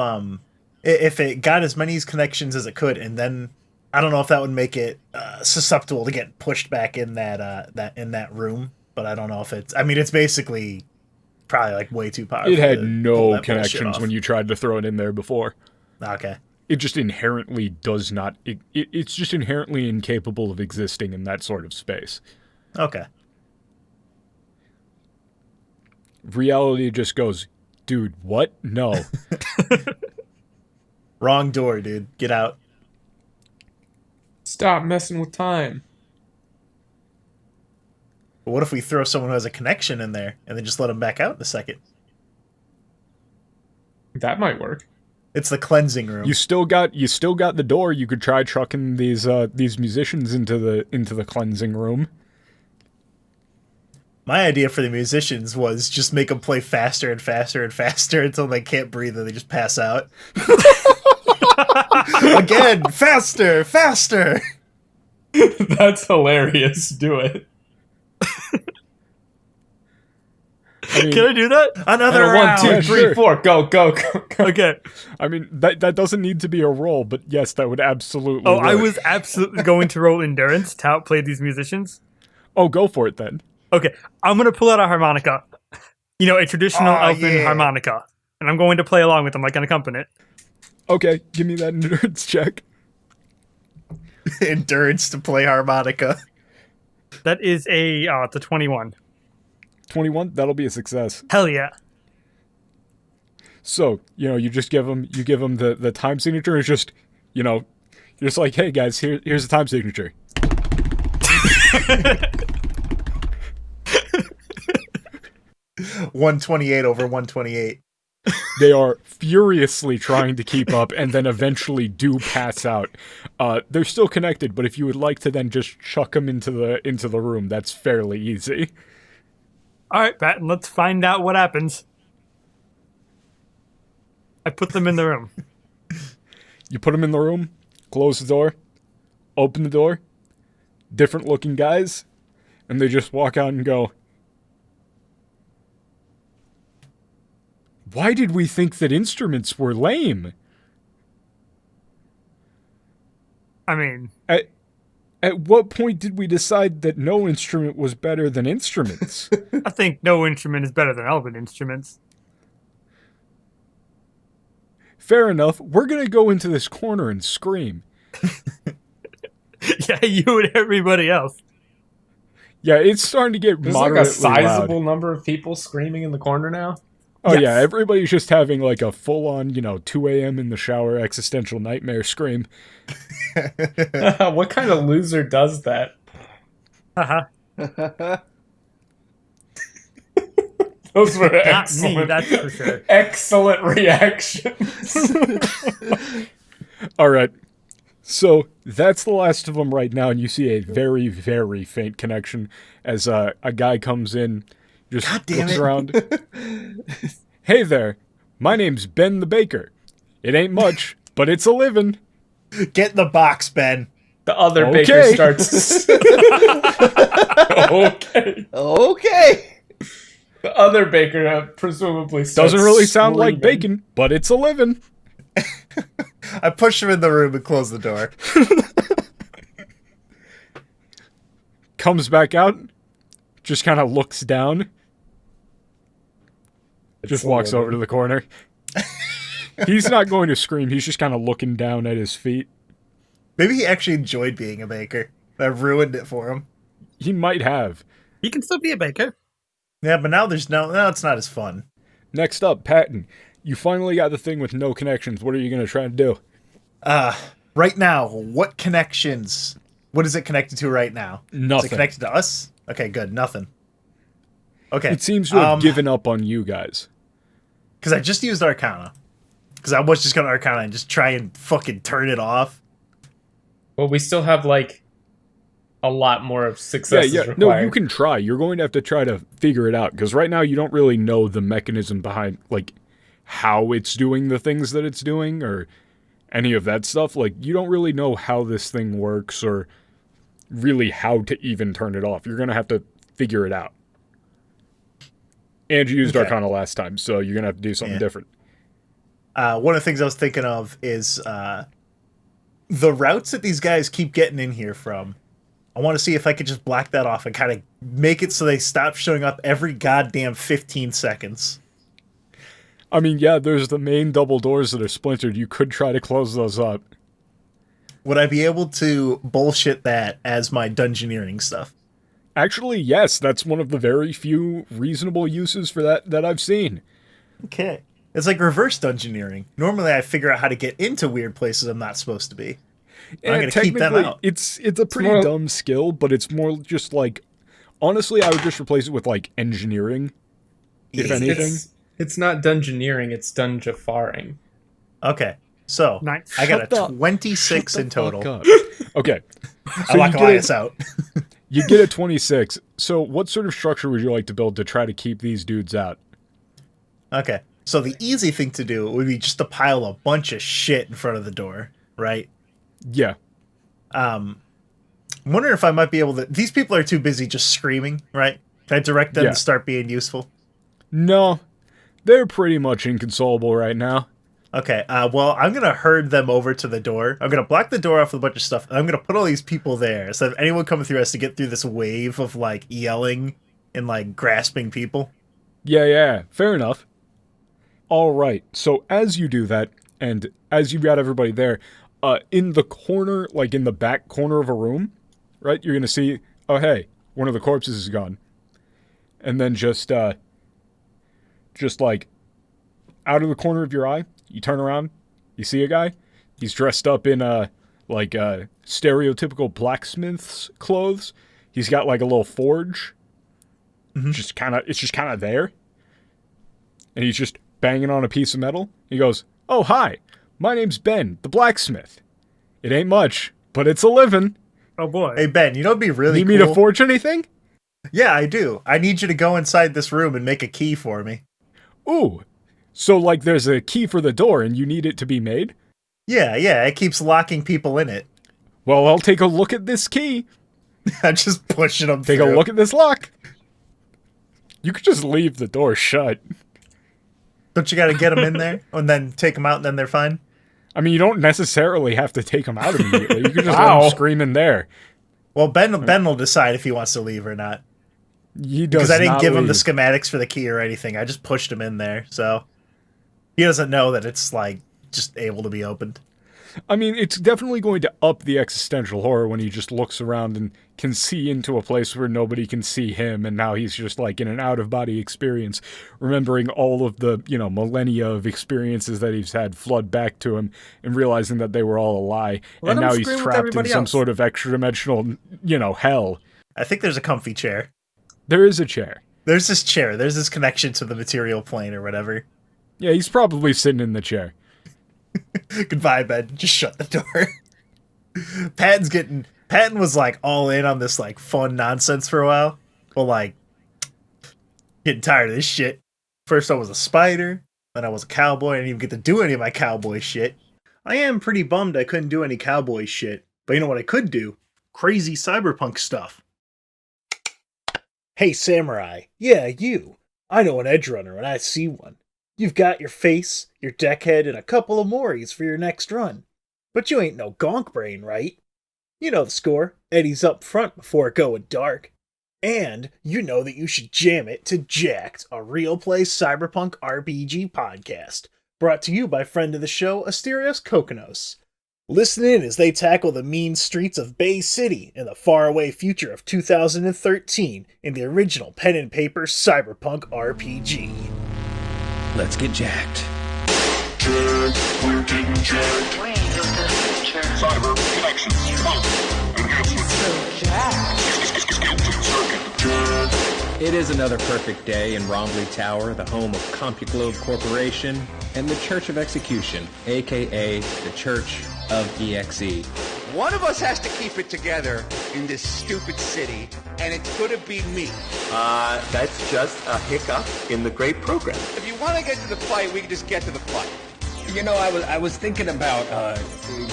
it got as many connections as it could, and then I don't know if that would make it susceptible to get pushed back in that room. But I don't know if it's. I mean, it's basically probably like way too powerful. It had to pull no that bullshit connections off. when you tried to throw it in there before. Okay. It just inherently does not. It's just inherently incapable of existing in that sort of space. Okay. Reality just goes, dude, what? No. Wrong door, dude. Get out. Stop messing with time. But what if we throw someone who has a connection in there and then just let them back out in a second? That might work. It's the cleansing room. You still got the door. You could try trucking these musicians into the cleansing room. My idea for the musicians was just make them play faster and faster and faster until they can't breathe and they just pass out. Again, faster, faster. That's hilarious. Do it. I mean, Can I do that? Another One, round. two, Yeah, three, sure. 4. Go, go, go, go. Okay. I mean that doesn't need to be a roll, but yes, that would absolutely. Oh, I work. was absolutely going to roll endurance to outplay these musicians. Oh, go for it then. Okay, I'm going to pull out a harmonica. You know, a traditional Oh, elfin yeah. harmonica. And I'm going to play along with them like an accompaniment. Okay, give me that endurance check. Endurance to play harmonica. That is it's a 21. 21. That'll be a success. Hell yeah. So you just give them the time signature. It's just you're just like, hey guys, here's the time signature. 128 over 128. They are furiously trying to keep up, and then eventually do pass out. They're still connected, but if you would like to then just chuck them into the room, that's fairly easy. All right, Patton, let's find out what happens. I put them in the room. You put them in the room, close the door, open the door, different looking guys, and they just walk out and go, why did we think that instruments were lame? I mean, At what point did we decide that no instrument was better than instruments? I think no instrument is better than elven instruments. Fair enough. We're gonna go into this corner and scream. Yeah, you and everybody else. Yeah, it's starting to get There's like a moderately sizable loud. number of people screaming in the corner now. Oh Yes. yeah, everybody's just having like a full-on, 2 a.m. in the shower existential nightmare scream. What kind of loser does that? Haha. Those were Not excellent. me, that's for sure. Excellent reactions. All right. So that's the last of them right now, and you see a very, very faint connection as a guy comes in, just God damn looks it. around. Hey there, my name's Ben the Baker. It ain't much, but it's a living. Get in the box, Ben. The other Okay. baker starts. Okay. Okay. The other baker presumably starts Doesn't really sound like screaming. bacon, but it's a living. I push him in the room and close the door. Comes back out, just kind of looks down, just a walks living. over to the corner. He's not going to scream, he's just kind of looking down at his feet. Maybe he actually enjoyed being a baker. I ruined it for him. He might have. He can still be a baker. Yeah, but now it's not as fun. Next up, Patton. You finally got the thing with no connections. What are you going to try to do? right now, what connections? What is it connected to right now? Nothing. Is it connected to us? Okay, good. Nothing. Okay. It seems to have given up on you guys. Because I just used Arcana. Because I was just going to Arcana and just try and fucking turn it off. Well, we still have, like, a lot more of successes required. No, you can try. You're going to have to try to figure it out. Because right now, you don't really know the mechanism behind, like, how it's doing the things that it's doing, or any of that stuff. Like, you don't really know how this thing works, or really how to even turn it off. You're going to have to figure it out. And you used Arcana last time, so you're going to have to do something different. One of the things I was thinking of is the routes that these guys keep getting in here from. I want to see if I could just block that off and kind of make it so they stop showing up every goddamn 15 seconds. I mean, yeah, there's the main double doors that are splintered. You could try to close those up. Would I be able to bullshit that as my dungeoneering stuff? Actually, yes. That's one of the very few reasonable uses for that I've seen. Okay. It's like reverse dungeoneering. Normally I figure out how to get into weird places I'm not supposed to be. I'm going to keep them out. It's a pretty dumb skill, but it's more just like... Honestly, I would just replace it with, like, engineering, if anything. It's not dungeoneering, it's dungeoneering. Okay. So, Nice. I got a 26 in total. Okay. I'm not going to lie us out. You get a 26. So what sort of structure would you like to build to try to keep these dudes out? Okay. So the easy thing to do would be just to pile a bunch of shit in front of the door, right? Yeah. I'm wondering if I might be able to... These people are too busy just screaming, right? Can I direct them to start being useful? No. They're pretty much inconsolable right now. Okay, well, I'm going to herd them over to the door. I'm going to block the door off with a bunch of stuff, and I'm going to put all these people there, so if anyone coming through has to get through this wave of, like, yelling and, like, grasping people. Yeah, fair enough. Alright, so as you do that, and as you've got everybody there, in the corner, like in the back corner of a room, right, you're going to see, oh hey, one of the corpses is gone. And then just like, out of the corner of your eye, you turn around, you see a guy. He's dressed up in stereotypical blacksmith's clothes. He's got like a little forge. Mm-hmm. It's just kind of there. And he's just banging on a piece of metal. He goes, "Oh, hi. My name's Ben, the blacksmith. It ain't much, but it's a living." Oh boy. Hey Ben, you know what'd be really Need cool? me to forge anything? Yeah, I do. I need you to go inside this room and make a key for me. Ooh. So, like, there's a key for the door, and you need it to be made? Yeah, it keeps locking people in it. Well, I'll take a look at this key. I'm just pushing them Take through. a look at this lock. You could just leave the door shut. Don't you gotta get them in there, and then take them out, and then they're fine? I mean, you don't necessarily have to take them out immediately. You can just let them scream in there. Well, Ben will decide if he wants to leave or not. He does Because I didn't not give him leave. the schematics for the key or anything. I just pushed him in there, so... He doesn't know that it's, like, just able to be opened. I mean, it's definitely going to up the existential horror when he just looks around and can see into a place where nobody can see him, and now he's just, like, in an out-of-body experience, remembering all of the, millennia of experiences that he's had flood back to him, and realizing that they were all a lie, and now he's trapped in some sort of extra-dimensional, hell. I think there's a comfy chair. There is a chair. There's this chair. There's this connection to the material plane or whatever. Yeah, he's probably sitting in the chair. Goodbye, Ben. Just shut the door. Patton was like all in on this like fun nonsense for a while. Well, like getting tired of this shit. First I was a spider, then I was a cowboy. I didn't even get to do any of my cowboy shit. I am pretty bummed I couldn't do any cowboy shit. But you know what I could do? Crazy cyberpunk stuff. Hey, samurai. Yeah, you. I know an edge runner when I see one. You've got your face, your deckhead, and a couple of Moris for your next run. But you ain't no gonk brain, right? You know the score. Eddie's up front before going dark. And you know that you should jam it to Jacked, a real play cyberpunk RPG podcast. Brought to you by friend of the show, Asterios Kokonos. Listen in as they tackle the mean streets of Bay City in the faraway future of 2013 in the original pen and paper cyberpunk RPG. Let's get jacked. We're getting jacked. temperature. Cyber connections. So jacked. It is another perfect day in Romley Tower, the home of CompuGlobe Corporation and the Church of Execution, aka the Church of EXE. One of us has to keep it together in this stupid city, and it's gonna be me. That's just a hiccup in the great program. If you want to get to the fight, we can just get to the fight. You know, I was thinking about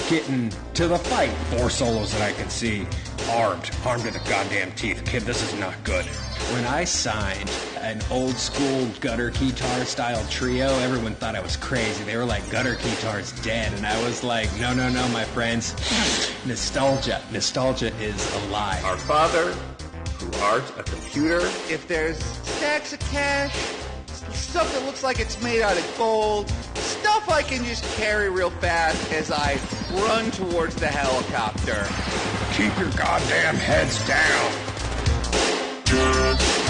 getting to the fight. 4 solos that I can see, armed to the goddamn teeth. Kid, this is not good. When I signed an old school gutter guitar style trio, everyone thought I was crazy. They were like, gutter guitar's dead. And I was like, no, my friends. Nostalgia is alive. Our father, who art a computer. If there's stacks of cash, stuff that looks like it's made out of gold, stuff I can just carry real fast as I run towards the helicopter. Keep your goddamn heads down.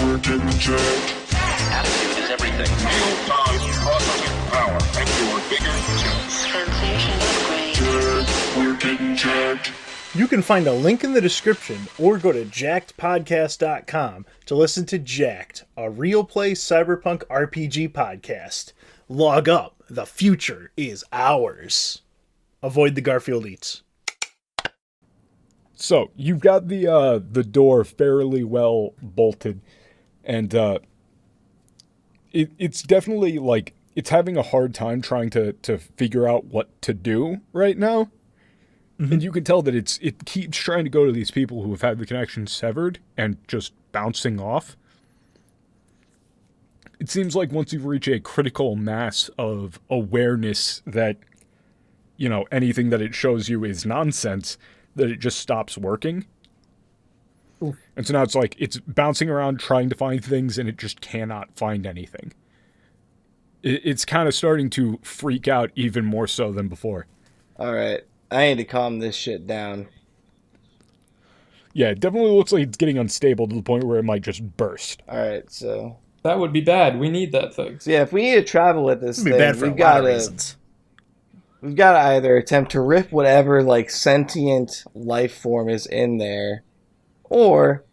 We're getting jacked. Attitude is everything. Real-time processing power and your bigger chips. Sensation upgrade. We're getting jacked. You can find a link in the description or go to jackedpodcast.com to listen to Jacked, a real play cyberpunk RPG podcast. Log up. The future is ours. Avoid the Garfield Eats. So you've got the door fairly well bolted, and it's definitely like it's having a hard time trying to figure out what to do right now. Mm-hmm. And you can tell that it keeps trying to go to these people who have had the connection severed and just bouncing off. It seems like once you reach a critical mass of awareness that, you know, anything that it shows you is nonsense, that it just stops working. Ooh. And so now it's like it's bouncing around trying to find things and it just cannot find anything. It's kind of starting to freak out even more so than before. All right. I need to calm this shit down. Yeah, it definitely looks like it's getting unstable to the point where it might just burst. All right, so that would be bad. We need that thing. So yeah, if we need to travel with this thing, bad for we've got to either attempt to rip whatever like sentient life form is in there, or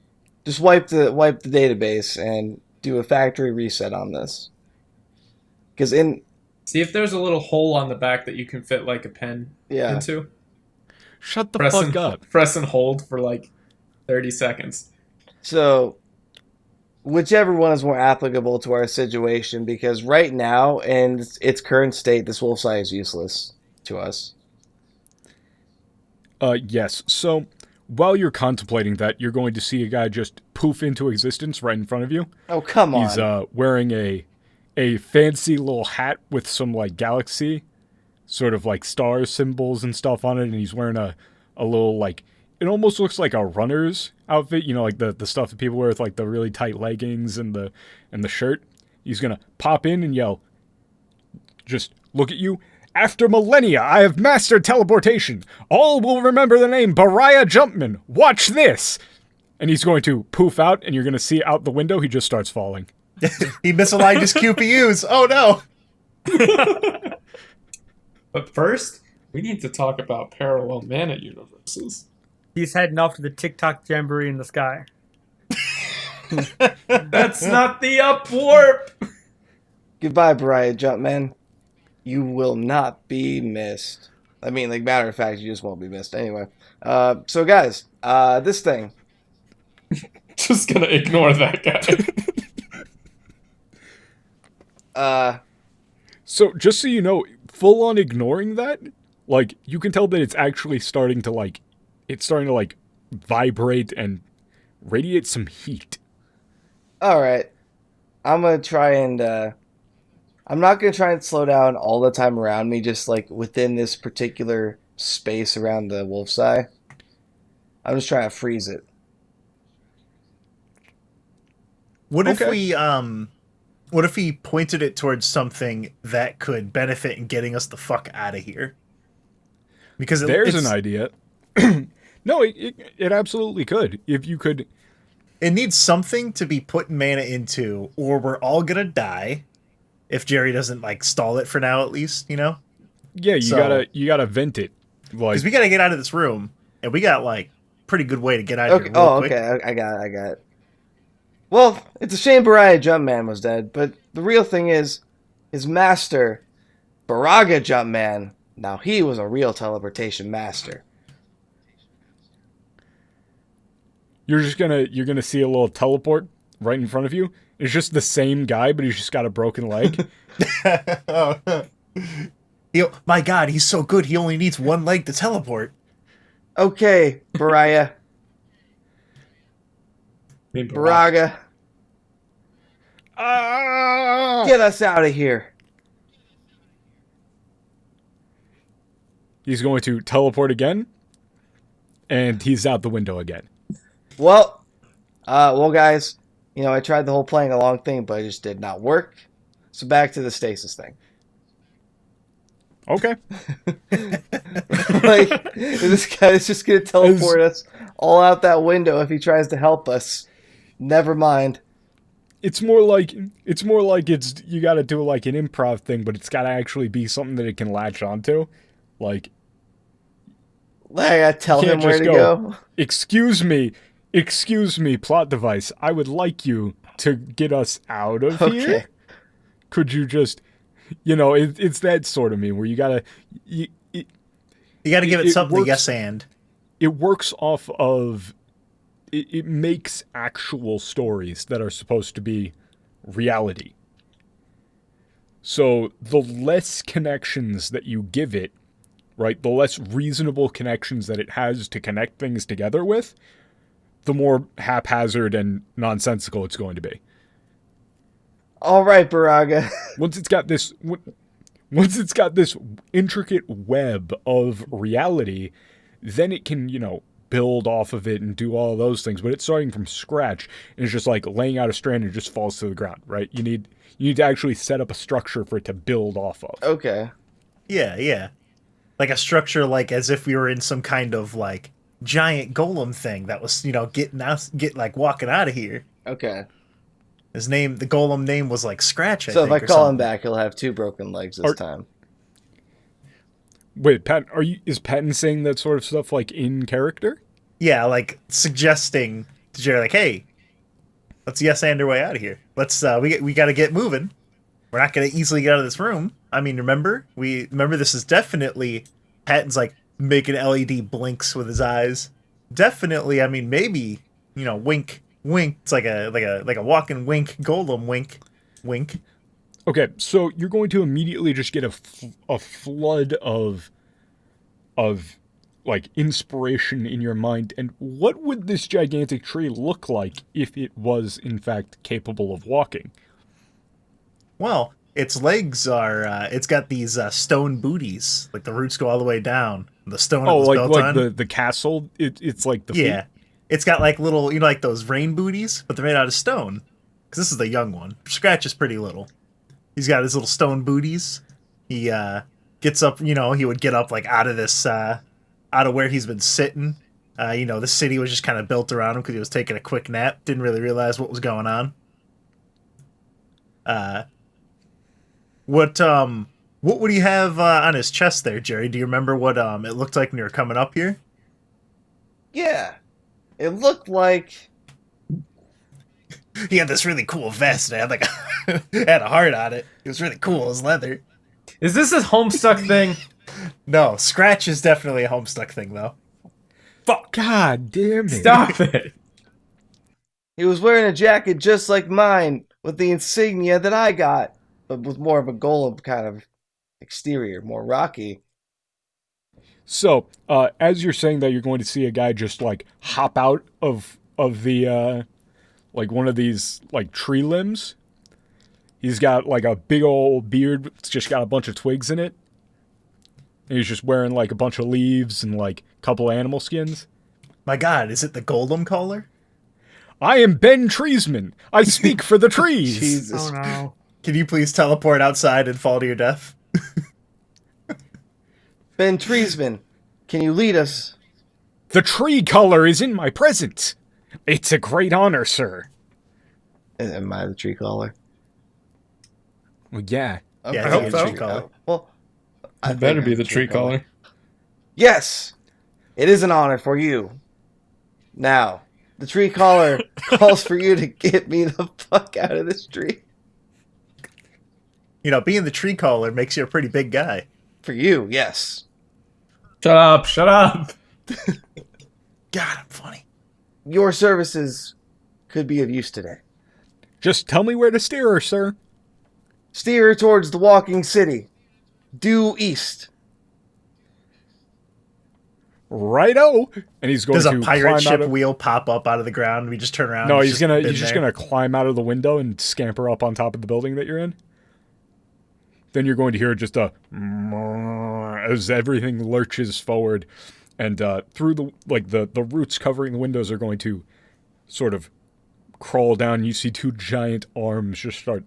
just wipe the database and do a factory reset on this. Because see if there's a little hole on the back that you can fit like a pen into. Shut the fuck up. Press and hold for like 30 seconds. So, whichever one is more applicable to our situation, because right now, in its current state, this wolf eye is useless to us. Yes. So, while you're contemplating that, you're going to see a guy just poof into existence right in front of you. Oh, come on. He's wearing a fancy little hat with some, like, galaxy, sort of, like, star symbols and stuff on it, and he's wearing a little, like, it almost looks like a runner's outfit, you know, like the stuff that people wear with, like, the really tight leggings and the shirt. He's gonna pop in and yell, just look at you. After millennia, I have mastered teleportation. All will remember the name Bariah Jumpman. Watch this! And he's going to poof out, and you're going to see out the window, he just starts falling. He misaligned his QPUs. Oh, no. But first, we need to talk about parallel mana universes. He's heading off to the TikTok jamboree in the sky. That's not the up warp! Goodbye, Bariah Jumpman. You will not be missed. I mean, like, matter of fact, you just won't be missed. Anyway. So, guys, this thing. Just gonna ignore that guy. So, just so you know, full on ignoring that, like, you can tell that it's actually starting to, like, vibrate and radiate some heat. Alright. I'm gonna try and, I'm not gonna try and slow down all the time around me, just, like, within this particular space around the wolf's eye. I'm just trying to freeze it. What if we, what if he pointed it towards something that could benefit in getting us the fuck out of here? Because there's an idea. No, it absolutely could. If you could... It needs something to be putting mana into, or we're all gonna die. If Jerry doesn't, like, stall it for now, at least, you know? Yeah, you gotta vent it. Because we got to get out of this room, and we got like pretty good way to get out of here. Real quick. Okay. I got it. Well, it's a shame Bariah Jumpman was dead, but the real thing is, his master, Baraga Jumpman. Now he was a real teleportation master. You're gonna see a little teleport right in front of you. It's just the same guy, but he's just got a broken leg. My God, he's so good. He only needs one leg to teleport. Okay, Bariah. Baraga. Get us out of here. He's going to teleport again, and he's out the window again. Well, guys, I tried the whole playing along thing, but it just did not work. So back to the stasis thing. Okay. Like, this guy is just going to teleport us all out that window if he tries to help us. Never mind. It's more like you got to do like an improv thing, but it's got to actually be something that it can latch onto. Like, I got to tell him where to go. Excuse me, plot device. I would like you to get us out of here. Could you just, it's that sort of meme where you gotta give it something. Yes, and it works off of. It makes actual stories that are supposed to be reality. So the less connections that you give it, right, the less reasonable connections that it has to connect things together with, the more haphazard and nonsensical it's going to be. All right, Baraga. Once it's got this intricate web of reality, then it can, build off of it and do all of those things, but it's starting from scratch and it's just like laying out a strand and it just falls to the ground, right? You need to actually set up a structure for it to build off of. Okay. Yeah. Like a structure, like as if we were in some kind of like giant golem thing that was, walking out of here. Okay. The golem name was like Scratch, I think. So if I call him back, he'll have 2 broken legs this time. Wait, Pat, is Patton saying that sort of stuff like in character? Yeah, like suggesting to Jerry, like, hey, let's yes and our way out of here. Let's we got to get moving. We're not going to easily get out of this room. I mean, remember this is definitely Patton's like making LED blinks with his eyes. Definitely, I mean, maybe wink. It's like a walking wink, golem wink. Okay, so you're going to immediately just get a flood of like inspiration in your mind. And what would this gigantic tree look like if it was in fact capable of walking? Well, its legs are it's got these stone booties, like the roots go all the way down. The stone it was built on. The castle. It's like the feet. It's got like little like those rain booties, but they're made out of stone. Because this is the young one. Scratch is pretty little. He's got his little stone booties. He gets up, he would get up like out of this, out of where he's been sitting. The city was just kind of built around him because he was taking a quick nap. Didn't really realize what was going on. What would he have on his chest there, Jerry? Do you remember what it looked like when you were coming up here? Yeah, it looked like he had this really cool vest. And it had a heart on it. It was really cool. It was leather. Is this a Homestuck thing? No, Scratch is definitely a Homestuck thing, though. Fuck! God damn it! Stop it! He was wearing a jacket just like mine, with the insignia that I got, but with more of a golem kind of exterior, more rocky. So, as you're saying that, you're going to see a guy just like hop out of the like one of these like tree limbs. He's got like a big old beard. It's just got a bunch of twigs in it. And he's just wearing like a bunch of leaves and like a couple animal skins. My God, is it the Golem Caller? I am Ben Treesman. I speak for the trees. Jesus. Oh no. Can you please teleport outside and fall to your death? Ben Treesman, can you lead us? The tree color is in my presence. It's a great honor, sir. Am I the tree caller? Well, yeah. Okay. I hope so. Tree caller. Well, I better be the tree caller. Yes, it is an honor for you. Now, the tree caller calls for you to get me the fuck out of this tree. You know, being the tree caller makes you a pretty big guy. For you, yes. Shut up! Shut up! God, I'm funny. Your services could be of use today. Just tell me where to steer her, sir. Steer her towards the walking city. Due east. Righto. And he's going Does to a pirate climb ship out of... wheel pop up out of the ground and we just turn around? No, and he's just been just there? gonna climb out of the window and scamper up on top of the building that you're in. Then you're going to hear just a as everything lurches forward, and through the roots covering the windows are going to sort of crawl down. You see two giant arms just start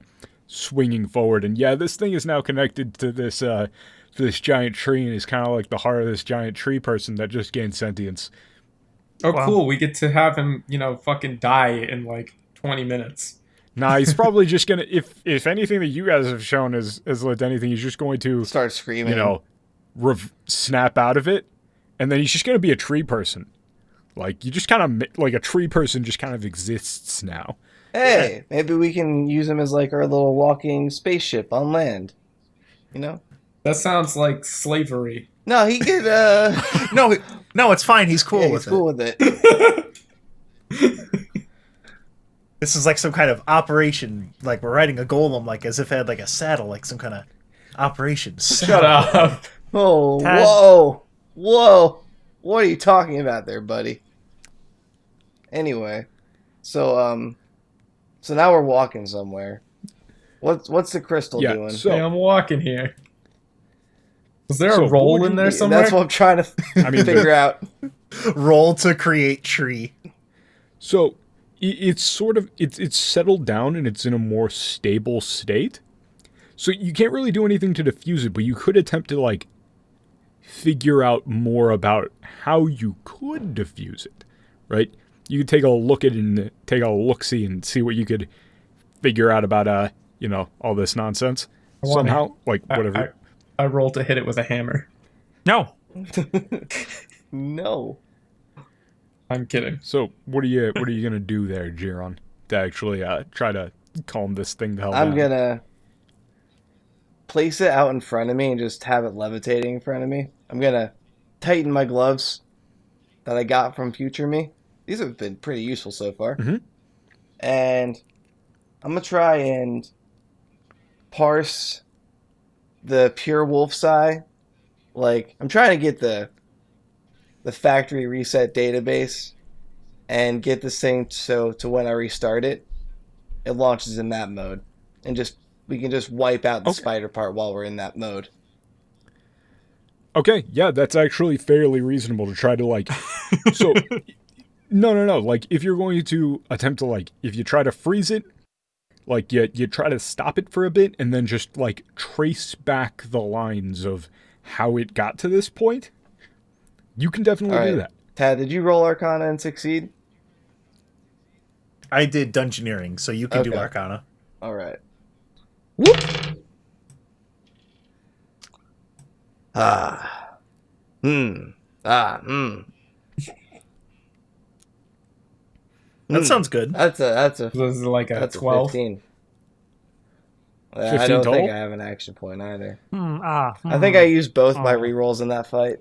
swinging forward, and yeah, this thing is now connected to this giant tree, and is kind of like the heart of this giant tree person that just gained sentience. Oh, Wow. cool. We get to have him, fucking die in like 20 minutes. Nah, he's probably just gonna, if anything that you guys have shown has led to anything, he's just going to Start screaming. snap out of it, and then he's just gonna be a tree person. Like, you just kind of, like a tree person just kind of exists now. Hey, maybe we can use him as like our little walking spaceship on land. You know? That sounds like slavery. No, he could. No, it's fine. He's cool Yeah, with he's cool it. with it. This is like some kind of operation. Like we're riding a golem, like as if it had like a saddle, like some kind of operation. Shut up. Oh, Tad. whoa! What are you talking about there, buddy? Anyway, so now we're walking somewhere. What's the crystal Yeah, doing? so- Hey, I'm walking here. Was there So, a what roll would in you there do? somewhere? That's what I'm trying to figure out. Roll to create tree. So it's sort of it's settled down and it's in a more stable state. So you can't really do anything to diffuse it, but you could attempt to like figure out more about how you could diffuse it, right? You could take a look at it and take a look-see and see what you could figure out about all this nonsense I wanna- somehow, like whatever. I roll to hit it with a hammer. No. No. I'm kidding. So what are you gonna do there, Jiron, to actually try to calm this thing the hell I'm down? gonna place it out in front of me and just have it levitating in front of me. I'm gonna tighten my gloves that I got from Future Me. These have been pretty useful so far. Mhm. And I'm gonna try and parse the pure wolf's eye. Like, I'm trying to get the factory reset database and get this thing so to when I restart it, it launches in that mode. And we can just wipe out the Okay. spider part while we're in that mode. Okay, yeah, that's actually fairly reasonable to try to like. So, no. Like, if you're going to attempt to like, if you try to freeze it, like you try to stop it for a bit, and then just like trace back the lines of how it got to this point. You can definitely All do right. that. Tad, did you roll Arcana and succeed? I did dungeoneering, so you can do Okay. Arcana. All right. That sounds good. That's a This is like a that's 12. 15. I 15 don't total? think I have an action point either. I think Hmm. I used both my Oh. rerolls in that fight.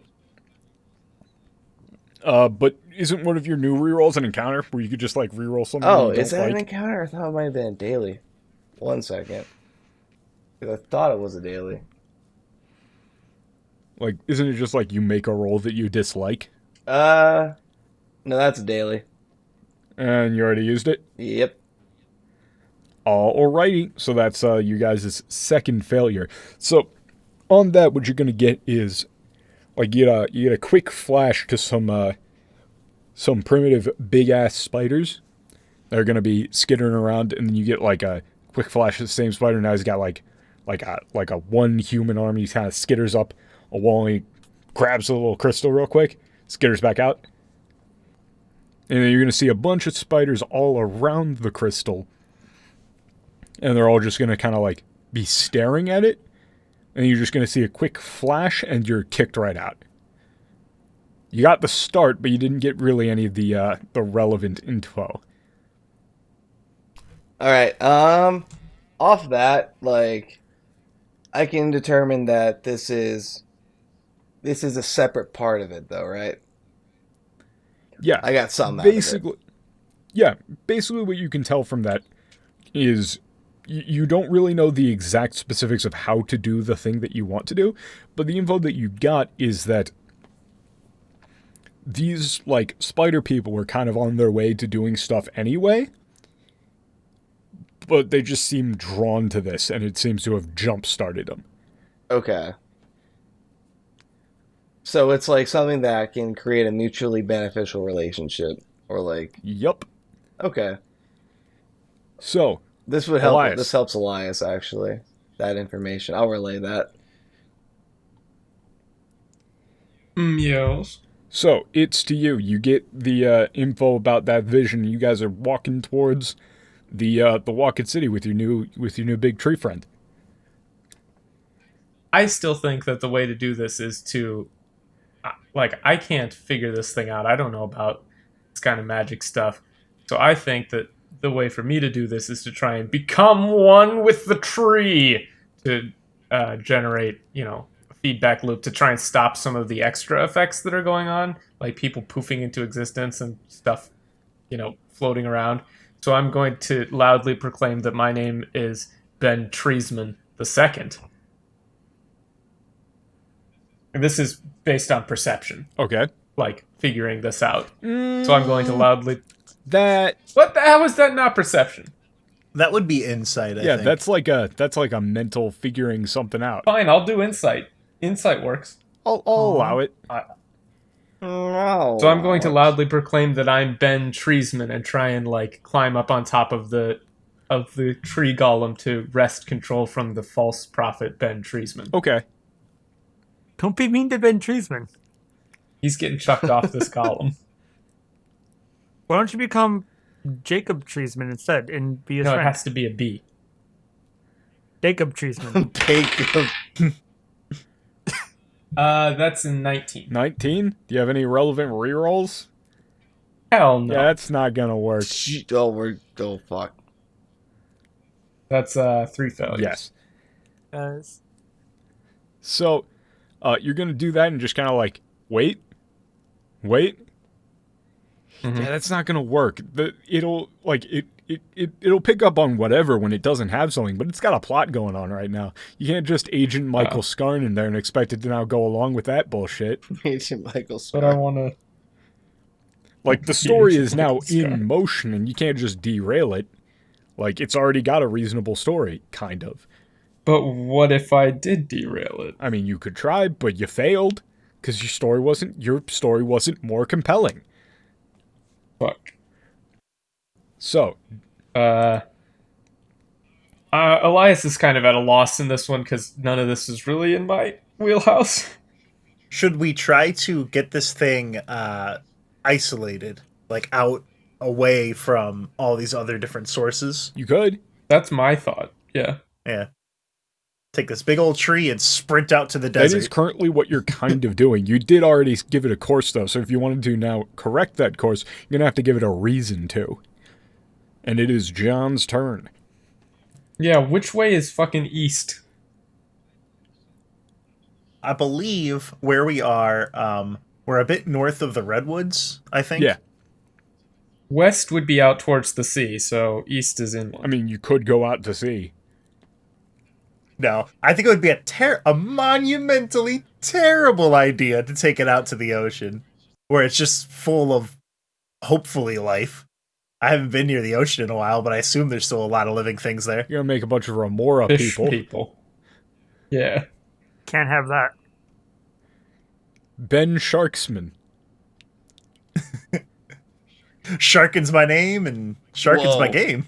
But isn't one of your new rerolls an encounter where you could just like reroll something? Oh, you is don't that an like? encounter? I thought it might have been a daily. 1 second. 'Cause I thought it was a daily. Like, isn't it just like you make a roll that you dislike No, that's a daily. and you already used it? Yep. Alrighty, so that's you guys' second failure. So on that, what you're gonna get is like you get a quick flash to some primitive big ass spiders that are gonna be skittering around, and then you get like a quick flash of the same spider. Now he's got like a one human arm. He kind of skitters up a wall and he grabs a little crystal real quick, skitters back out, and then you're gonna see a bunch of spiders all around the crystal. And they're all just going to kind of like be staring at it. And you're just going to see a quick flash and you're kicked right out. You got the start, but you didn't get really any of the relevant info. All right. Off that, like, I can determine that this is a separate part of it, though, right? Yeah. I got something basically, out of it. Yeah, basically what you can tell from that is you don't really know the exact specifics of how to do the thing that you want to do, but the info that you got is that these, like, spider people were kind of on their way to doing stuff anyway, but they just seem drawn to this, and it seems to have jump-started them. Okay. So it's like something that can create a mutually beneficial relationship, or like... Yup. Okay. So, this would help. Elias. This helps Elias, actually. That information. I'll relay that. Yes. So, it's to you. You get the info about that vision. You guys are walking towards the Walking City with your new big tree friend. I still think that the way to do this is to, like, I can't figure this thing out. I don't know about this kind of magic stuff. So I think that the way for me to do this is to try and become one with the tree to generate, a feedback loop to try and stop some of the extra effects that are going on, like people poofing into existence and stuff, floating around. So I'm going to loudly proclaim that my name is Ben Treesman II. And this is based on perception. Okay. Like, figuring this out. So I'm going to loudly... What the hell is that not perception? That would be insight, I think. Yeah, that's like a mental figuring something out. Fine, I'll do insight. Insight works. I'll allow it. No. So I'm going to loudly proclaim that I'm Ben Treesman and try and, like, climb up on top of the tree golem to wrest control from the false prophet Ben Treesman. Okay. Don't be mean to Ben Treesman. He's getting chucked off this column. Why don't you become Jacob Treesman instead and be his No, friend? it has to be a B. Jacob Treesman. Jacob. That's in 19. 19? Do you have any relevant rerolls? Hell no. Yeah, that's not gonna work. Oh, fuck. That's 3 failures. Yes. So, you're gonna do that and just kind of like, wait. Mm-hmm. Yeah, that's not gonna work. It'll pick up on whatever when it doesn't have something, but it's got a plot going on right now. You can't just Agent Michael Scarn in there and expect it to now go along with that bullshit. Agent Michael Scarn. But I want to... Like, the story is now in motion, and you can't just derail it. Like, it's already got a reasonable story, kind of. But what if I did derail it? I mean, you could try, but you failed, because your story wasn't more compelling. Fuck. So, Elias is kind of at a loss in this one because none of this is really in my wheelhouse. Should we try to get this thing isolated, like out away from all these other different sources? you could. That's my thought. Yeah. Yeah. Take this big old tree and sprint out to the desert. That is currently what you're kind of doing. You did already give it a course, though, so if you wanted to now correct that course, you're going to have to give it a reason to. And it is John's turn. Yeah, which way is fucking east? I believe where we are, we're a bit north of the Redwoods, I think. Yeah. West would be out towards the sea, so east is inland. I mean, you could go out to sea. No, I think it would be a monumentally terrible idea to take it out to the ocean, where it's just full of, hopefully, life. I haven't been near the ocean in a while, but I assume there's still a lot of living things there. You're going to make a bunch of Remora Fish people. Yeah. Can't have that. Ben Sharksman. Sharkin's my name, and Sharkin's my Whoa. game.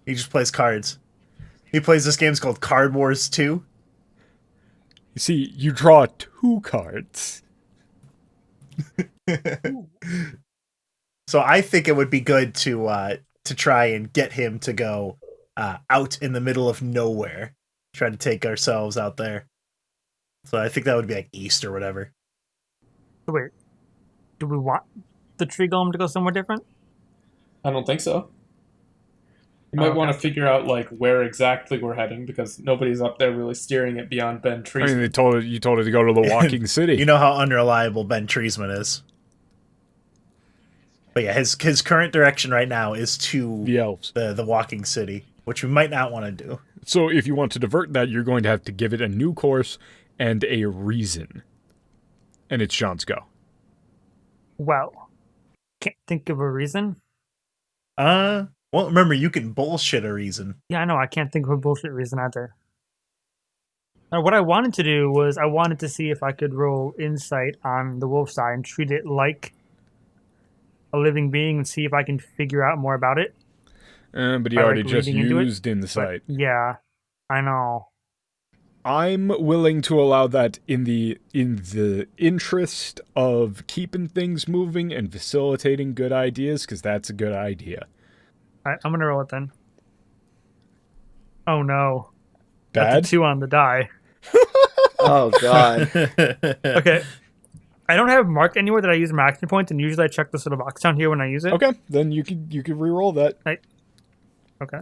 He just plays cards. He plays this game called Card Wars 2. You see, you draw 2 cards. So I think it would be good to try and get him to go out in the middle of nowhere. Try to take ourselves out there. So I think that would be like east or whatever. So wait, do we want the tree golem to go somewhere different? I don't think so. You might want to figure out like where exactly we're heading because nobody's up there really steering it beyond Ben Trees. I mean, you told it to go to the Walking City. You know how unreliable Ben Treesman is. But yeah, his current direction right now is to the elves, the Walking City, which we might not want to do. So if you want to divert that, you're going to have to give it a new course and a reason. And it's Sean's go. Well, can't think of a reason. Well, remember, you can bullshit a reason. Yeah, I know. I can't think of a bullshit reason either. What I wanted to do was I wanted to see if I could roll insight on the wolf side and treat it like a living being and see if I can figure out more about it. But you already just used insight. But yeah, I know. I'm willing to allow that in the interest of keeping things moving and facilitating good ideas, because that's a good idea. All right, I'm gonna roll it then. Oh no! Bad? That's a 2 on the die. Oh god. Okay. I don't have marked anywhere that I use my action points, and usually I check this little box down here when I use it. Okay, then you could re-roll that. Okay.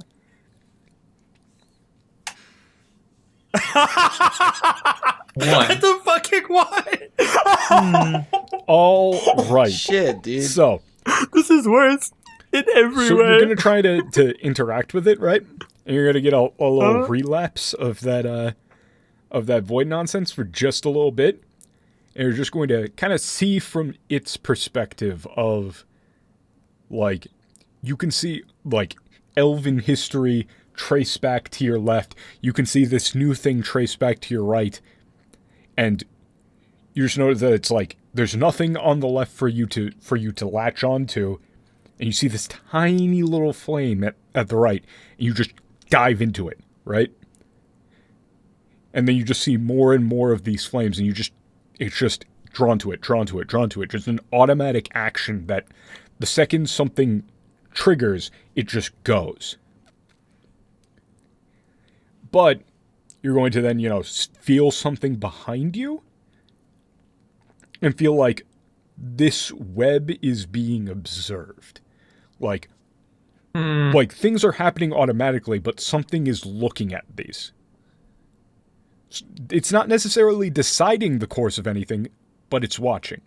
One. The fucking one. All right. Shit, dude. So this is worse in every so way. you're gonna try to interact with it, right? And you're gonna get a little relapse of that void nonsense for just a little bit. And you're just going to kind of see from its perspective of, like, you can see, like, elven history trace back to your left. You can see this new thing trace back to your right. And you just notice that it's like, there's nothing on the left for you to latch onto. And you see this tiny little flame at the right. And you just dive into it, right? And then you just see more and more of these flames. And it's just drawn to it. Just an automatic action that the second something triggers, it just goes. But you're going to then, feel something behind you and feel like this web is being observed. Like things are happening automatically, but something is looking at these. It's not necessarily deciding the course of anything, but it's watching.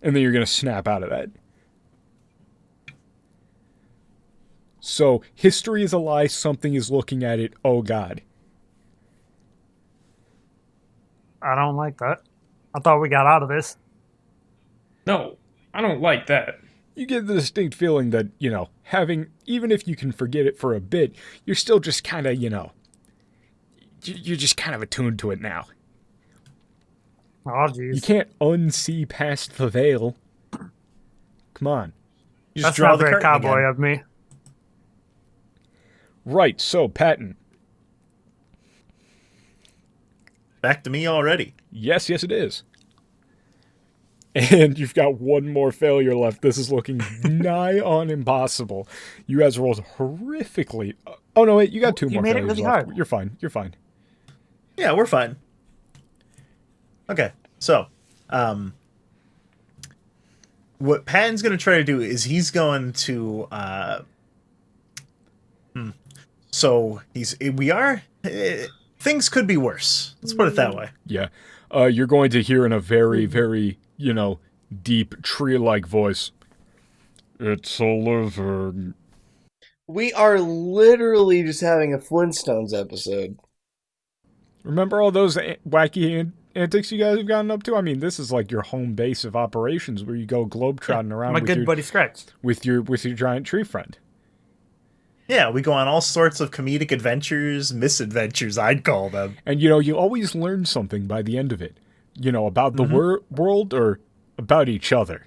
And then you're going to snap out of that. So, history is a lie, something is looking at it, oh god. I don't like that. I thought we got out of this. No, I don't like that. You get the distinct feeling that, even if you can forget it for a bit, you're still just kind of, you're just kind of attuned to it now. Oh, jeez. You can't unsee past the veil. Come on. You just That's draw not the very curtain cowboy again. of me. Right, so, Patton. Back to me already. Yes, it is. And you've got one more failure left. This is looking nigh on impossible. You guys rolled horrifically. Oh, no, wait, you got 2 more made it failures really left. hard. You're fine. Yeah, we're fine. Okay, so, what Patton's going to try to do is he's going to, things could be worse. Let's put it that way. Yeah. You're going to hear in a very, very, deep tree-like voice. It's a lizard. We are literally just having a Flintstones episode. Remember all those wacky antics you guys have gotten up to? I mean, this is like your home base of operations where you go globetrotting around My good buddy Scratch. with your giant tree friend. Yeah, we go on all sorts of comedic adventures, misadventures, I'd call them. And, you always learn something by the end of it. About the world or about each other.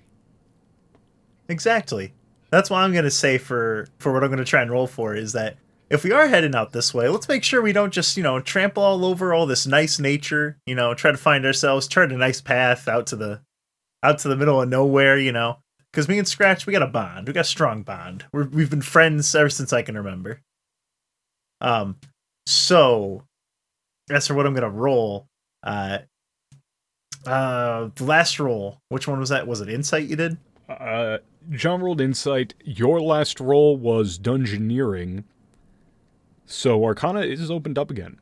Exactly. That's what I'm going to say for what I'm going to try and roll for is that if we are heading out this way, let's make sure we don't just, trample all over all this nice nature, try to find ourselves, chart a nice path out to the middle of nowhere, because me and Scratch, we got a bond. We got a strong bond. We've been friends ever since I can remember. So as for what I'm going to roll, The last roll. Which one was that? Was it insight you did? John rolled insight. Your last roll was dungeoneering. So Arcana is opened up again.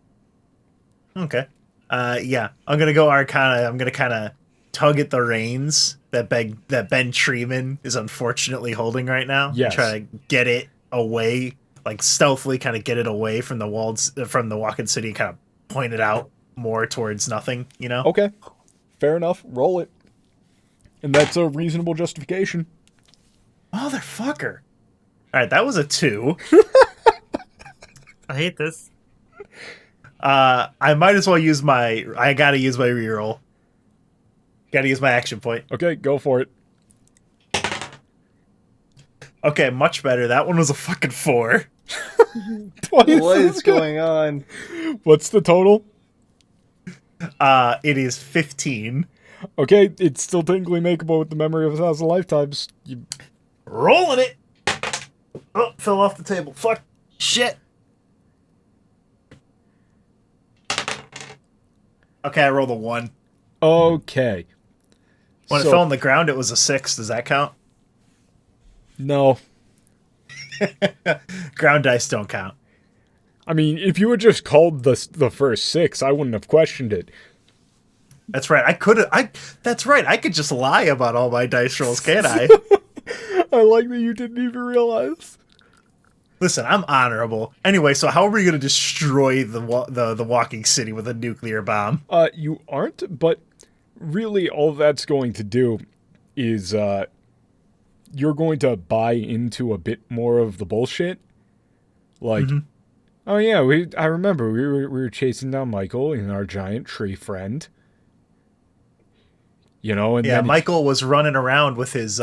Okay. Yeah. I'm gonna go Arcana. I'm gonna kind of tug at the reins that Ben Treeman is unfortunately holding right now. Yes. Try to get it away, like stealthily, kind of get it away from the walls, from the Walking City, and kind of point it out more towards nothing. You know. Okay. Fair enough. Roll it. And that's a reasonable justification. Motherfucker. All right, that was a 2. I hate this. I might as well use my. I gotta use my reroll. Gotta use my action point. Okay, go for it. Okay, much better. That one was a fucking 4. What is going on? What's the total? It is 15. Okay, it's still technically makeable with the memory of 1,000 lifetimes. You... Rolling it. Oh, fell off the table. Fuck. Shit. Okay, I rolled a 1. Okay. When it fell on the ground, it was a 6. Does that count? No. Ground dice don't count. I mean, if you had just called the first 6, I wouldn't have questioned it. That's right. That's right. I could just lie about all my dice rolls, can't I? I like that you didn't even realize. Listen, I'm honorable. Anyway, so how are we going to destroy the Walking City with a nuclear bomb? You aren't, but really all that's going to do is you're going to buy into a bit more of the bullshit. Like, oh yeah, I remember we were chasing down Michael and our giant tree friend. You know, and then Michael was running around with his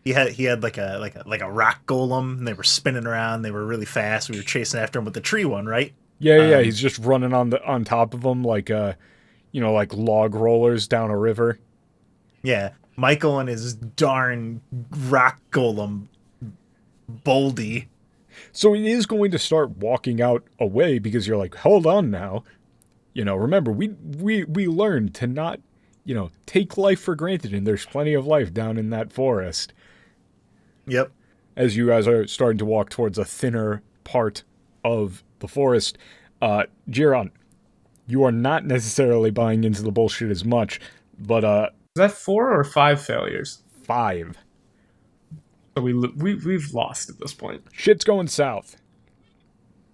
he had like a rock golem, and they were spinning around. They were really fast. We were chasing after him with the tree one, right? Yeah, he's just running on top of them like like log rollers down a river. Yeah, Michael and his darn rock golem, Boldy. So he is going to start walking out away because you're like, hold on now. You know, remember we learned to not, take life for granted, and there's plenty of life down in that forest. Yep. As you guys are starting to walk towards a thinner part of the forest, Jiron, you are not necessarily buying into the bullshit as much, but is that 4 or 5 failures? 5. So we've lost at this point. Shit's going south.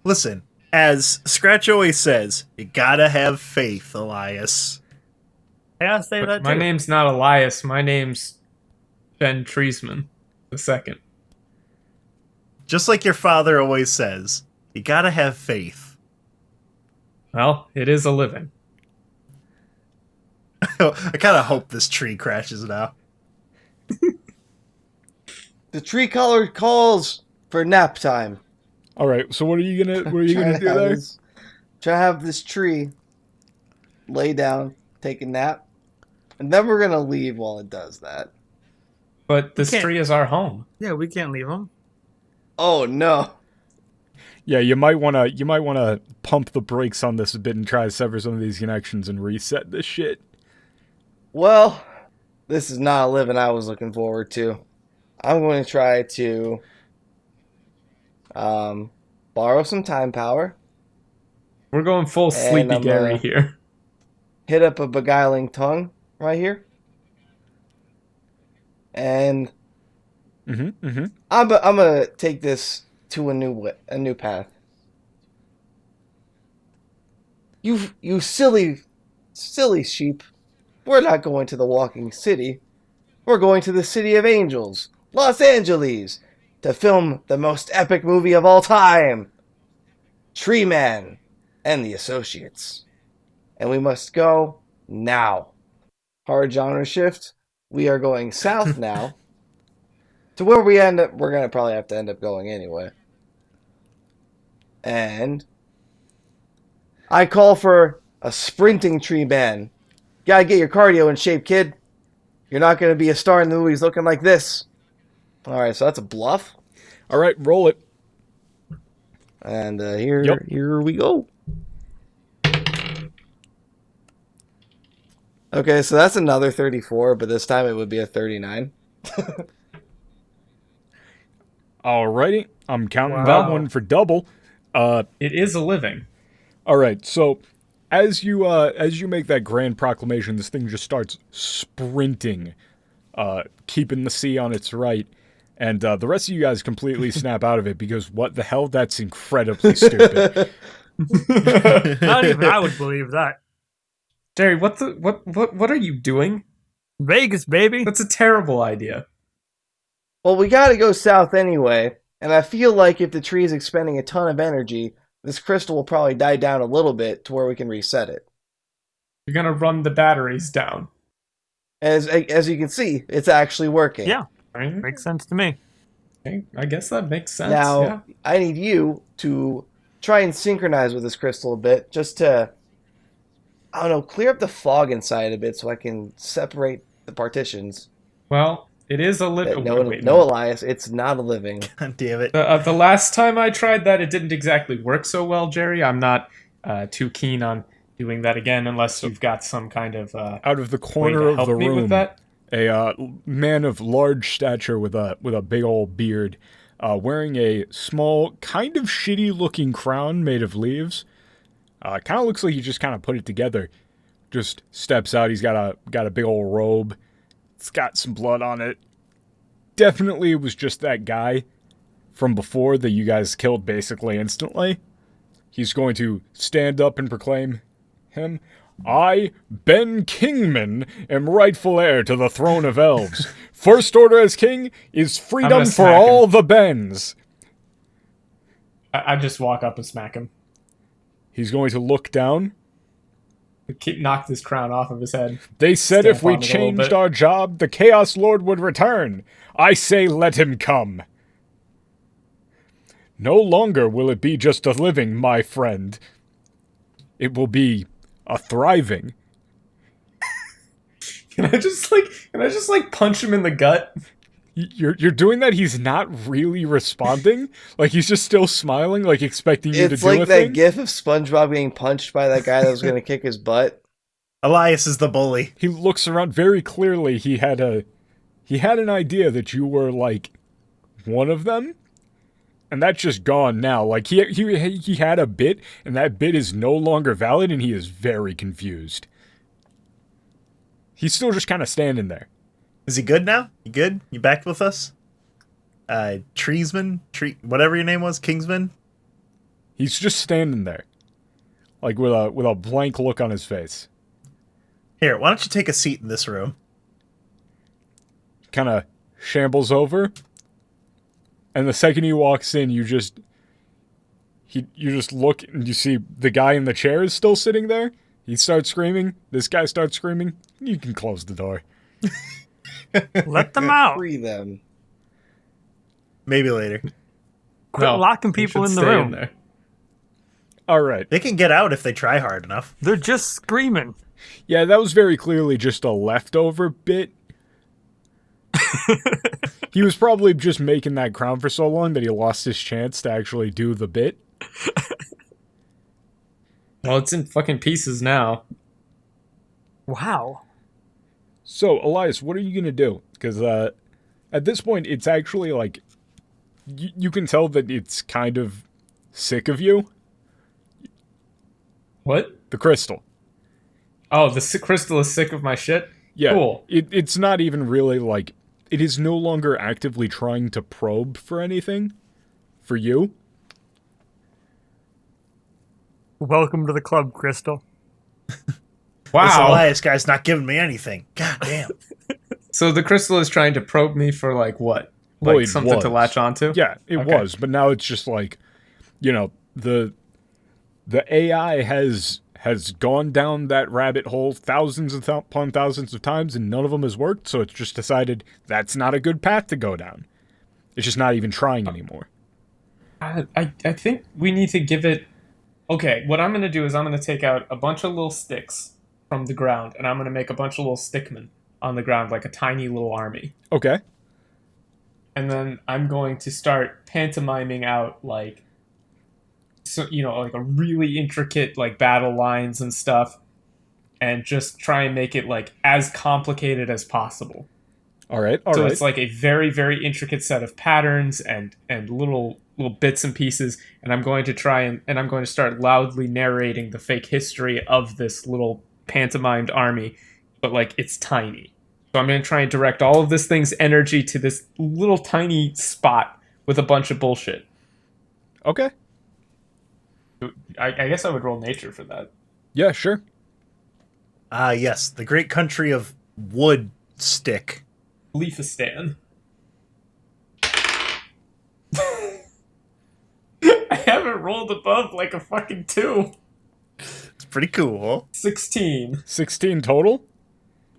Listen, as Scratch always says, you gotta have faith, Elias. Yeah, say that too. My name's not Elias. My name's Ben Treesman II. Just like your father always says, you gotta have faith. Well, it is a living. I kind of hope this tree crashes now. The tree color calls for nap time. All right, so what are you gonna do there? Try to have this tree lay down, take a nap, and then we're gonna leave while it does that. But this tree is our home. Yeah, we can't leave him. Oh no. Yeah, you might wanna pump the brakes on this a bit and try to sever some of these connections and reset this shit. Well, this is not a living I was looking forward to. I'm going to try to borrow some time power. We're going full Sleepy Gary here. Hit up a beguiling tongue right here. And I'm gonna take this to a new path. You silly sheep. We're not going to the Walking City. We're going to the City of Angels, Los Angeles, to film the most epic movie of all time, Tree Man and the Associates. And we must go now. Hard genre shift. We are going south now. To where we end up, we're going to probably have to end up going anyway. And I call for a sprinting Tree Man. Gotta get your cardio in shape, kid. You're not going to be a star in the movies looking like this. Alright, so that's a bluff. Alright, roll it. And here we go. Okay, so that's another 34, but this time it would be a 39. Alrighty, I'm counting Wow. that one for double. It is a living. All right, so as you make that grand proclamation, this thing just starts sprinting, keeping the sea on its right, and the rest of you guys completely snap out of it because what the hell? That's incredibly stupid. Not even I would believe that. Jerry, what are you doing? Vegas, baby. That's a terrible idea. Well, we gotta go south anyway, and I feel like if the tree is expending a ton of energy, this crystal will probably die down a little bit to where we can reset it. You're gonna run the batteries down. As you can see, it's actually working. Yeah, makes sense to me. Okay, I guess that makes sense. Now, yeah. I need you to try and synchronize with this crystal a bit, just to, I don't know, clear up the fog inside a bit so I can separate the partitions. Well, it is a living. No, Elias, it's not a living. God damn it. The last time I tried that, it didn't exactly work so well, Jerry. I'm not too keen on doing that again unless you've got some kind of Out of the way corner to of help the me with room, that. a man of large stature with a big old beard, wearing a small, kind of shitty-looking crown made of leaves. Kind of looks like he just kind of put it together. Just steps out. He's got a big old robe. It's got some blood on it. Definitely was just that guy from before that you guys killed basically instantly. He's going to stand up and proclaim him. I, Ben Kingman, am rightful heir to the throne of elves. First order as king is freedom for smack all him. the Bens. I just walk up and smack him. He's going to look down. Knock this crown off of his head. They said Stamp if we on it a little changed bit. our job, the Chaos Lord would return. I say let him come. No longer will it be just a living, my friend. It will be a thriving. Can I just punch him in the gut? You're doing that? He's not really responding? Like, he's just still smiling, like expecting you to It's do like a that thing? gif of SpongeBob getting punched by that guy that was going to kick his butt. Elias is the bully. He looks around very clearly. He had an idea that you were, like, one of them. And that's just gone now. Like, he had a bit, and that bit is no longer valid, and he is very confused. He's still just kind of standing there. Is he good now? You good? You back with us? Treesman? Whatever your name was? Kingsman? He's just standing there. Like, with a blank look on his face. Here, why don't you take a seat in this room? Kind of shambles over. And the second he walks in, you just look and you see the guy in the chair is still sitting there. He starts screaming. This guy starts screaming. You can close the door. Let them out. Free them. Maybe later. Quit locking they people should in the stay room. there. All right. They can get out if they try hard enough. They're just screaming. Yeah, that was very clearly just a leftover bit. He was probably just making that crown for so long that he lost his chance to actually do the bit. Well, it's in fucking pieces now. Wow. So, Elias, what are you going to do? Because at this point, it's actually like... You can tell that it's kind of sick of you. What? The crystal. Oh, the crystal is sick of my shit? Yeah. Cool. It's not even really like... It is no longer actively trying to probe for anything. For you. Welcome to the club, Crystal. This Wow. Elias guy's not giving me anything. God damn. So the crystal is trying to probe me for like what? Like Well, it something to was. latch onto? Yeah, it Okay. was. But now it's just like, you know, the AI has gone down that rabbit hole thousands upon thousands of times, and none of them has worked. So it's just decided that's not a good path to go down. It's just not even trying anymore. I think we need to give it... Okay, what I'm going to do is I'm going to take out a bunch of little sticks from the ground, and I'm going to make a bunch of little stickmen on the ground, like a tiny little army. Okay. And then I'm going to start pantomiming out, like, so, you know, like a really intricate, like, battle lines and stuff. and just try and make it like as complicated as possible. All right. So it's like a very, very intricate set of patterns and little bits and pieces, and I'm going to try and I'm going to start loudly narrating the fake history of this little pantomimed army, but like it's tiny. So I'm going to try and direct all of this thing's energy to this little tiny spot with a bunch of bullshit. Okay. I guess I would roll nature for that. Yeah, sure. Yes, the great country of wood stick. Leafistan. I haven't rolled above like a fucking 2. It's pretty cool. 16. 16 total?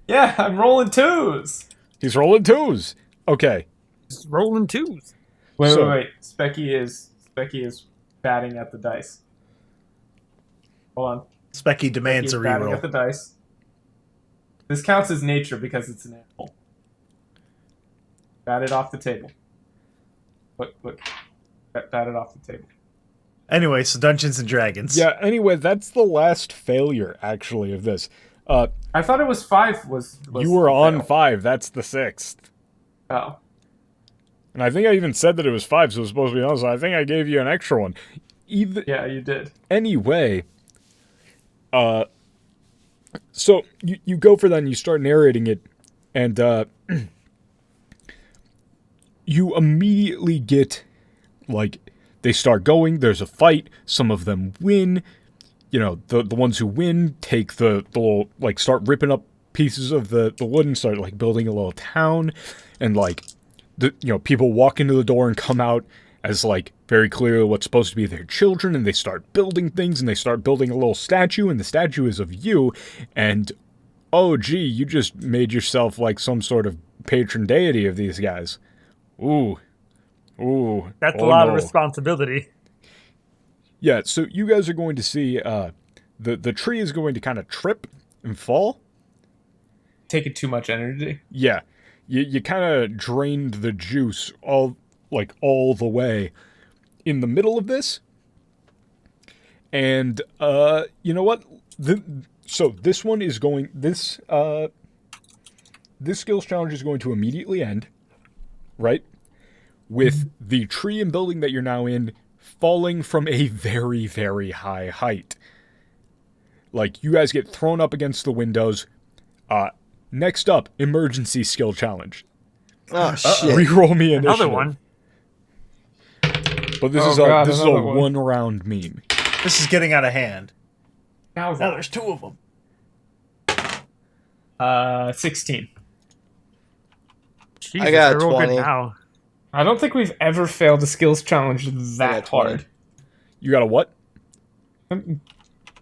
Yeah, I'm rolling 2s. He's rolling 2s. Okay. Just rolling 2s. Wait. Specky is batting at the dice. Hold on. Specky demands a Batting reroll. at the dice. This counts as nature because it's an animal. Bat it off the table. Look. Bat it off the table. Anyway, so Dungeons and Dragons. Yeah, anyway, that's the last failure, actually, of this. I thought it was 5 was you were on fail. 5. That's the 6th. Oh. And I think I even said that it was 5, so it was supposed to be honest. I think I gave you an extra one. Yeah, you did. Anyway, so you go for that and you start narrating it, and you immediately get, like, they start going, there's a fight, some of them win, you know, the ones who win take the little, like, start ripping up pieces of the wood and start, like, building a little town, and, like, people walk into the door and come out as, like, very clearly what's supposed to be their children, and they start building things, and they start building a little statue, and the statue is of you, and, oh, gee, you just made yourself, like, some sort of patron deity of these guys. Ooh. That's a lot of responsibility. Yeah, so you guys are going to see, the tree is going to kind of trip and fall. Taking too much energy. Yeah. You kind of drained the juice all the way in the middle of this. And, you know what? So this one is going, this skills challenge is going to immediately end, right? With the tree and building that you're now in falling from a very, very high height. Like, you guys get thrown up against the windows. Next up, emergency skill challenge. Oh, shit. Reroll me initiative. Another one. But this is a one-round meme. This is getting out of hand. Now there's 2 of them. 16. Jesus, I got they're all 20. good now. I don't think we've ever failed a skills challenge that hard. You got a what? How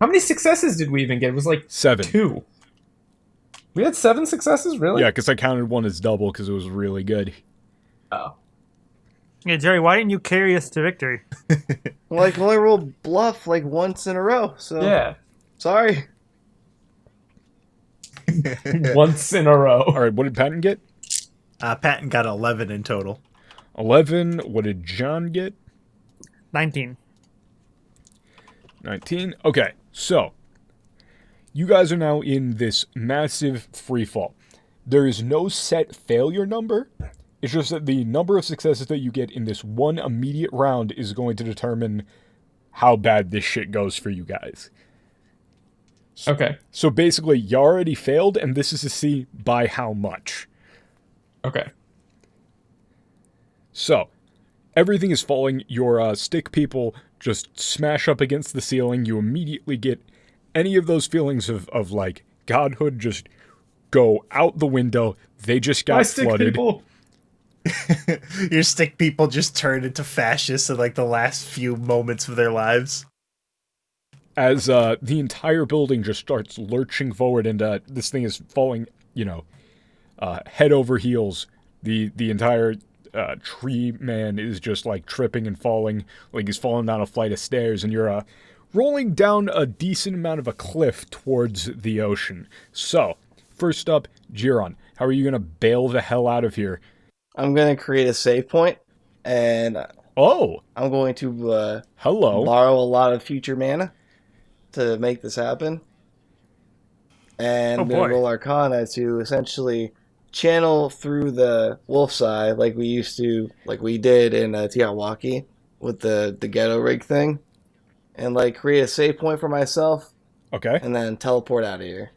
many successes did we even get? It was like 7. 2. We had 7 successes, really? Yeah, because I counted one as double because it was really good. Oh. Yeah, Jerry, why didn't you carry us to victory? Well, I can only roll bluff like once in a row, so Yeah. sorry. Once in a row. All right, what did Patton get? Patton got 11 in total. 11. What did John get? 19. 19. Okay, so you guys are now in this massive free fall. There is no set failure number. It's just that the number of successes that you get in this one immediate round is going to determine how bad this shit goes for you guys. Okay. So basically, you already failed, and this is to see by how much. Okay. So, everything is falling. Your stick people just smash up against the ceiling. You immediately get any of those feelings of like, godhood just go out the window. They just got My stick flooded. people. Your stick people just turned into fascists in like the last few moments of their lives. As the entire building just starts lurching forward, and this thing is falling, head over heels. The entire tree man is just like tripping and falling, like he's falling down a flight of stairs, and you're rolling down a decent amount of a cliff towards the ocean. So, first up, Jiron, how are you gonna bail the hell out of here? I'm going to create a save point, and I'm going to borrow a lot of future mana to make this happen. and I'm boy. gonna roll Arcana to essentially channel through the Wolf's Eye like we did in Tiawaki with the ghetto rig thing, and like create a save point for myself, Okay. and then teleport out of here.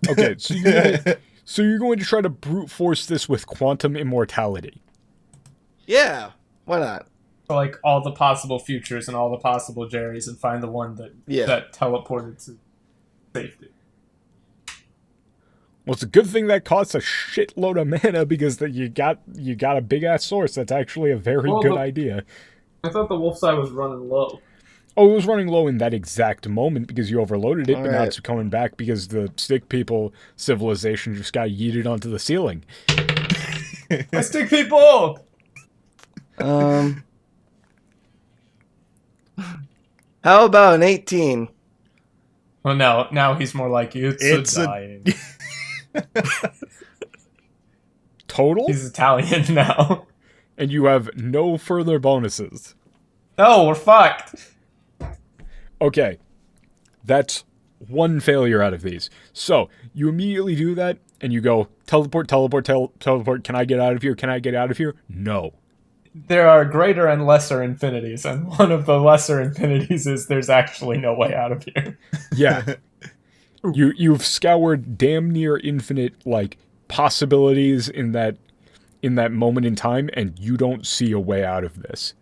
Okay, so you're going to try to brute force this with quantum immortality. Yeah, why not? Like all the possible futures and all the possible Jerrys, and find the one that teleported to safety. Well, it's a good thing that costs a shitload of mana because that you got a big ass source. That's actually a very good idea. I thought the Wolf's Eye was running low. Oh, it was running low in that exact moment because you overloaded it, All but now right. it's coming back because the stick people civilization just got yeeted onto the ceiling. My stick people! How about an 18? Well, no, now he's more like you. It's dying. Total? He's Italian now. And you have no further bonuses. No, we're fucked. Okay, that's one failure out of these. So, you immediately do that, and you go, teleport, can I get out of here? Can I get out of here? No. There are greater and lesser infinities, and one of the lesser infinities is there's actually no way out of here. Yeah. You've scoured damn near infinite, like, possibilities in that moment in time, and you don't see a way out of this.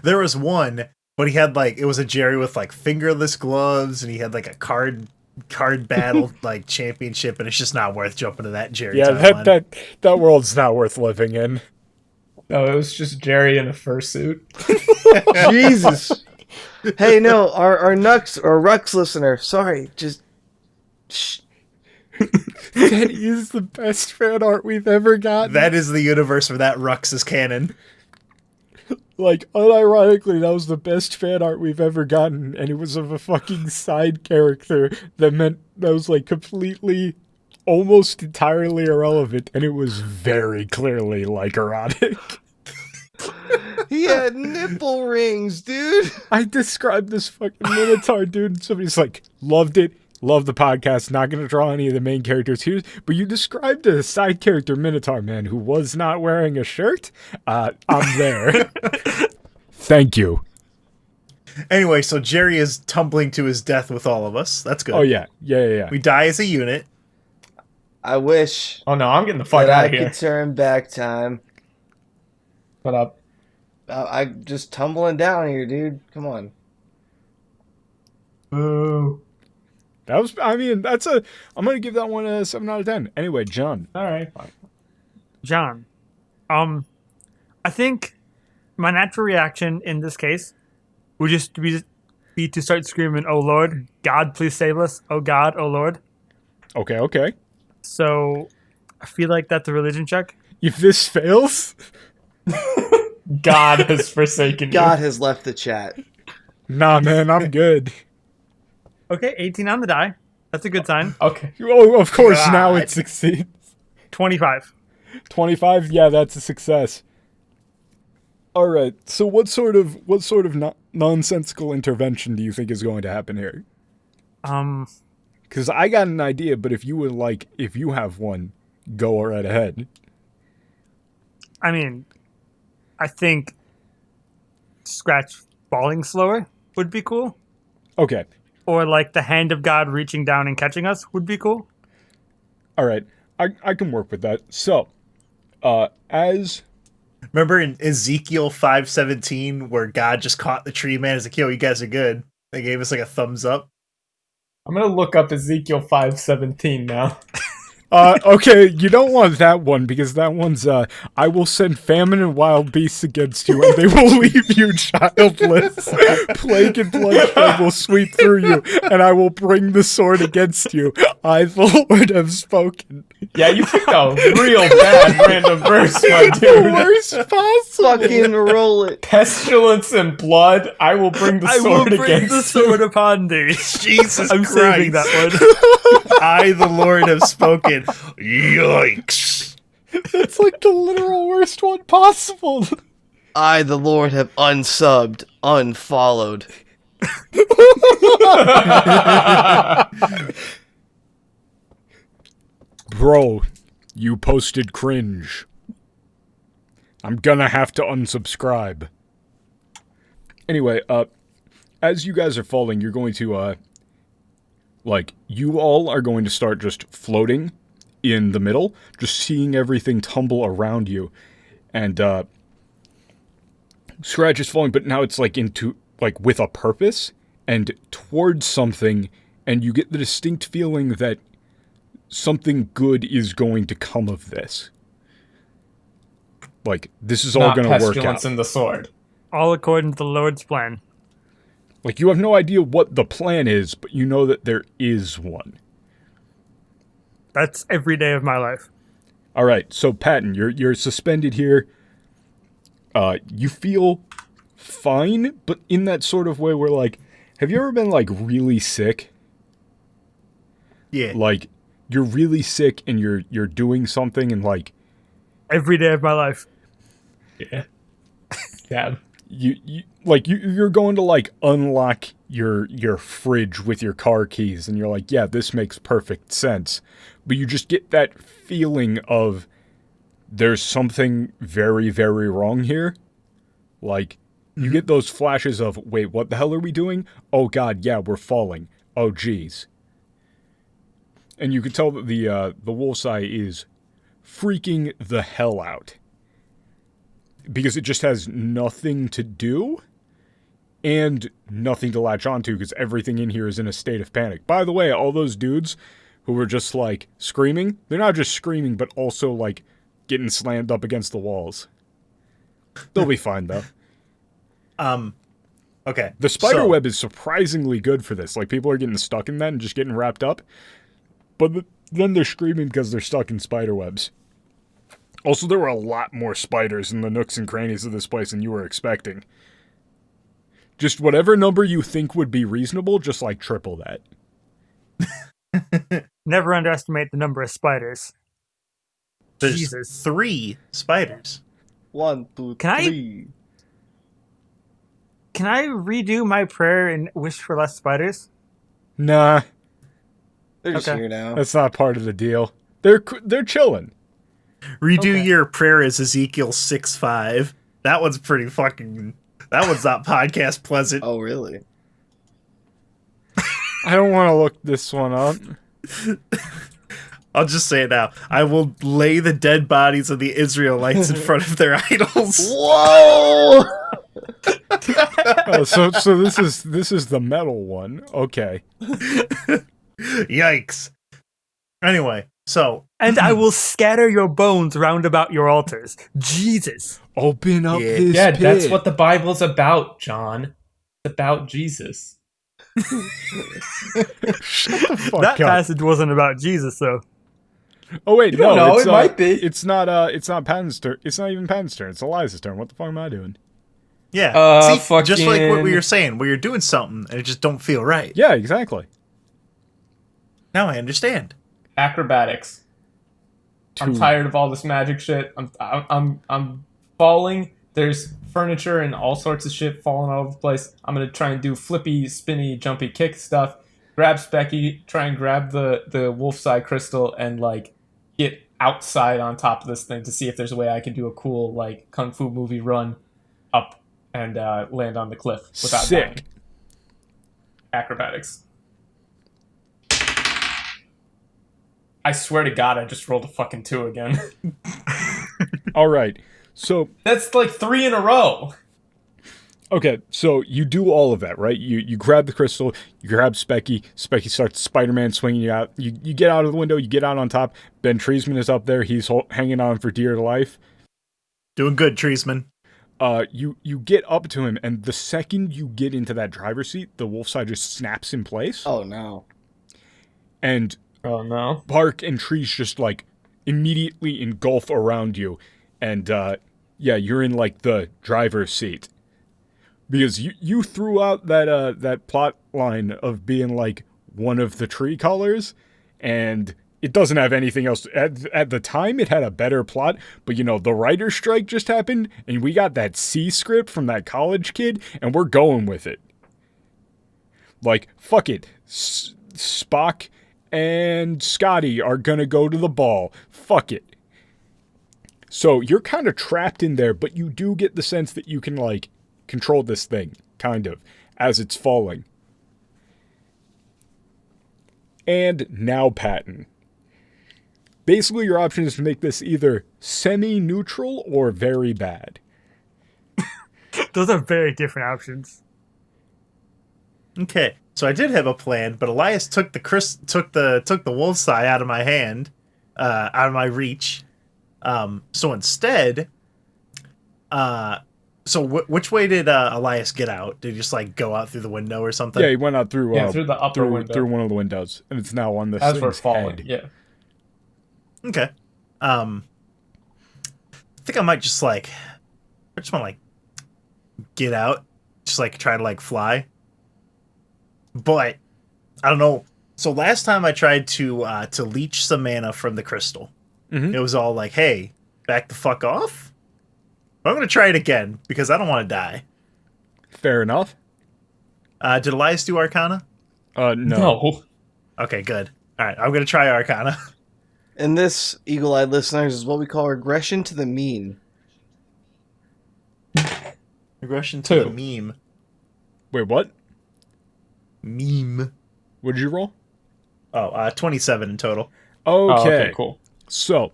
There was one, but he had like, it was a Jerry with like fingerless gloves, and he had like a card battle like championship, and it's just not worth jumping to that Jerry. Yeah, timeline. that world's not worth living in. No, it was just Jerry in a fursuit. Jesus. Hey, no, our Rux listener. Sorry, just shh. That is the best fan art we've ever gotten. That is the universe where that Rux is canon. Like, unironically, that was the best fan art we've ever gotten, and it was of a fucking side character that was like completely, almost entirely irrelevant, and it was very clearly like erotic. He had nipple rings, dude. I described this fucking Minotaur, dude, and somebody's like, loved it, loved the podcast, not gonna draw any of the main characters here, but you described a side character Minotaur man who was not wearing a shirt? I'm there. Thank you. Anyway, so Jerry is tumbling to his death with all of us. That's good. Oh, yeah. We die as a unit. I wish Oh no, I'm getting the fuck that out I of here. could turn back time. Shut up. I just tumbling down here, dude. Come on. Boo. I'm gonna give that one a 7 out of 10. Anyway, John. Alright, fine. John, I think my natural reaction in this case would just be to start screaming, "Oh Lord, God, please save us! Oh God, oh Lord!" Okay. So I feel like that's a religion check. If this fails, God has forsaken you. God has left the chat. nah, man, I'm good. Okay, 18 on the die. That's a good sign. Okay. Oh, of course, God. now it succeeds. 25. 25, yeah, that's a success. All right, so what sort of nonsensical intervention do you think is going to happen here? Because I got an idea, but if you have one, go right ahead. I mean, I think Scratch falling slower would be cool. Okay. Or like the hand of God reaching down and catching us would be cool. All right. I can work with that. So, as... Remember in Ezekiel 5:17 where God just caught the tree man? He's like, yo, you guys are good. They gave us like a thumbs up. I'm gonna look up Ezekiel 5:17 now. Okay, you don't want that one because that one's, I will send famine and wild beasts against you and they will leave you childless. Plague and bloodshed will sweep through you and I will bring the sword against you. I, the Lord, have spoken. Yeah, you picked a real bad random verse, my The dude. worst possible. Fucking roll it. Pestilence and blood, I will bring the I will sword bring against the you. sword upon thee. Jesus I'm Christ. saving that one. I, the Lord, have spoken. Yikes. That's like the literal worst one possible. I, the Lord, have unsubbed, unfollowed. Bro, you posted cringe. I'm gonna have to unsubscribe. Anyway, as you guys are falling, you're going to, you all are going to start just floating in the middle, just seeing everything tumble around you. And, Scratch is falling, but now it's, with a purpose, and towards something, and you get the distinct feeling that something good is going to come of this. This is all going to work out. Not pestilence in the sword. All according to the Lord's plan. You have no idea what the plan is, but you know that there is one. That's every day of my life. All right, so Patton, you're suspended here. You feel fine, but in that sort of way where, have you ever been, really sick? Yeah. You're really sick and you're doing something and, every day of my life. Yeah. Yeah. You're going to unlock your fridge with your car keys and you're like, yeah, this makes perfect sense. But you just get that feeling of there's something very, very wrong here. You get those flashes of, wait, what the hell are we doing? Oh god, yeah, we're falling. Oh geez. And you can tell that the wolf's eye is freaking the hell out. Because it just has nothing to do and nothing to latch onto because everything in here is in a state of panic. By the way, all those dudes who were just screaming, they're not just screaming but also getting slammed up against the walls. They'll be fine though. Okay. The spider web is surprisingly good for this. People are getting stuck in that and just getting wrapped up. But then they're screaming because they're stuck in spider webs. Also, there were a lot more spiders in the nooks and crannies of this place than you were expecting. Just whatever number you think would be reasonable, just triple that. Never underestimate the number of spiders. There's Jesus. 3 spiders. 1, 2, 3. Can I redo my prayer and wish for less spiders? Nah. They're just here now. That's not part of the deal. They're chilling. Redo your prayer as Ezekiel 6:5. That one's pretty fucking... That one's not podcast pleasant. Oh, really? I don't want to look this one up. I'll just say it now. I will lay the dead bodies of the Israelites in front of their idols. Whoa! Oh, so this is the metal one. Okay. Yikes. Anyway, so... And I will scatter your bones round about your altars. Jesus. Open up this Yeah, pit. that's what the Bible's about, John. It's about Jesus. Shut the fuck That up. passage wasn't about Jesus, though. Oh wait, no, know, it's, it might be. It's not Patton's turn. It's not even Patton's turn. It's Eliza's turn. What the fuck am I doing? Yeah. See, just like what fucking- we were saying, where you're doing something and it just don't feel right. Yeah, exactly. Now I understand. Acrobatics. I'm tired of all this magic shit. I'm falling. There's furniture and all sorts of shit falling all over the place. I'm gonna try and do flippy, spinny, jumpy kick stuff. Grab Specky, try and grab the wolf's eye crystal and get outside on top of this thing to see if there's a way I can do a cool kung fu movie run up and land on the cliff without dying. Sick. Acrobatics. I swear to God, I just rolled a fucking 2 again. All right. So That's 3 in a row. okay, so you do all of that, right? You grab the crystal, you grab Specky. Specky starts Spider-Man swinging you out. You get out of the window, you get out on top. Ben Treisman is up there. He's hanging on for dear life. Doing good, Treisman. You get up to him, and the second you get into that driver's seat, the wolf's eye just snaps in place. Oh, no. And Oh no. bark and trees just immediately engulf around you. And yeah, you're in the driver's seat. Because you threw out that plot line of being one of the tree colors, and it doesn't have anything else. At the time, it had a better plot, but the writer's strike just happened, and we got that C script from that college kid, and we're going with it. Like, fuck it. Spock and Scotty are gonna go to the ball. Fuck it. So you're kind of trapped in there, but you do get the sense that you can, like, control this thing, kind of, as it's falling. And now, Patton. Basically, your option is to make this either semi-neutral or very bad. Those are very different options. Okay, so I did have a plan, but Elias took the wolf's eye out of my hand, out of my reach. So instead, which way did Elias get out? Did he just like go out through the window or something? Yeah, he went out through through the upper window, through one of the windows, and it's now on the as we're thing's falling. head. Yeah. Okay. I think I might just want to get out, just like try to like fly. But I don't know. So last time I tried to leech some mana from the crystal, it was all like, "Hey, back the fuck off." But I'm gonna try it again because I don't want to die. Fair enough. Did Elias do Arcana? No. Okay, good. All right, I'm gonna try Arcana. And this, eagle-eyed listeners, is what we call regression to the mean. Regression to the meme. Wait, what? Meme. What did you roll? 27 in total. Okay, cool. So,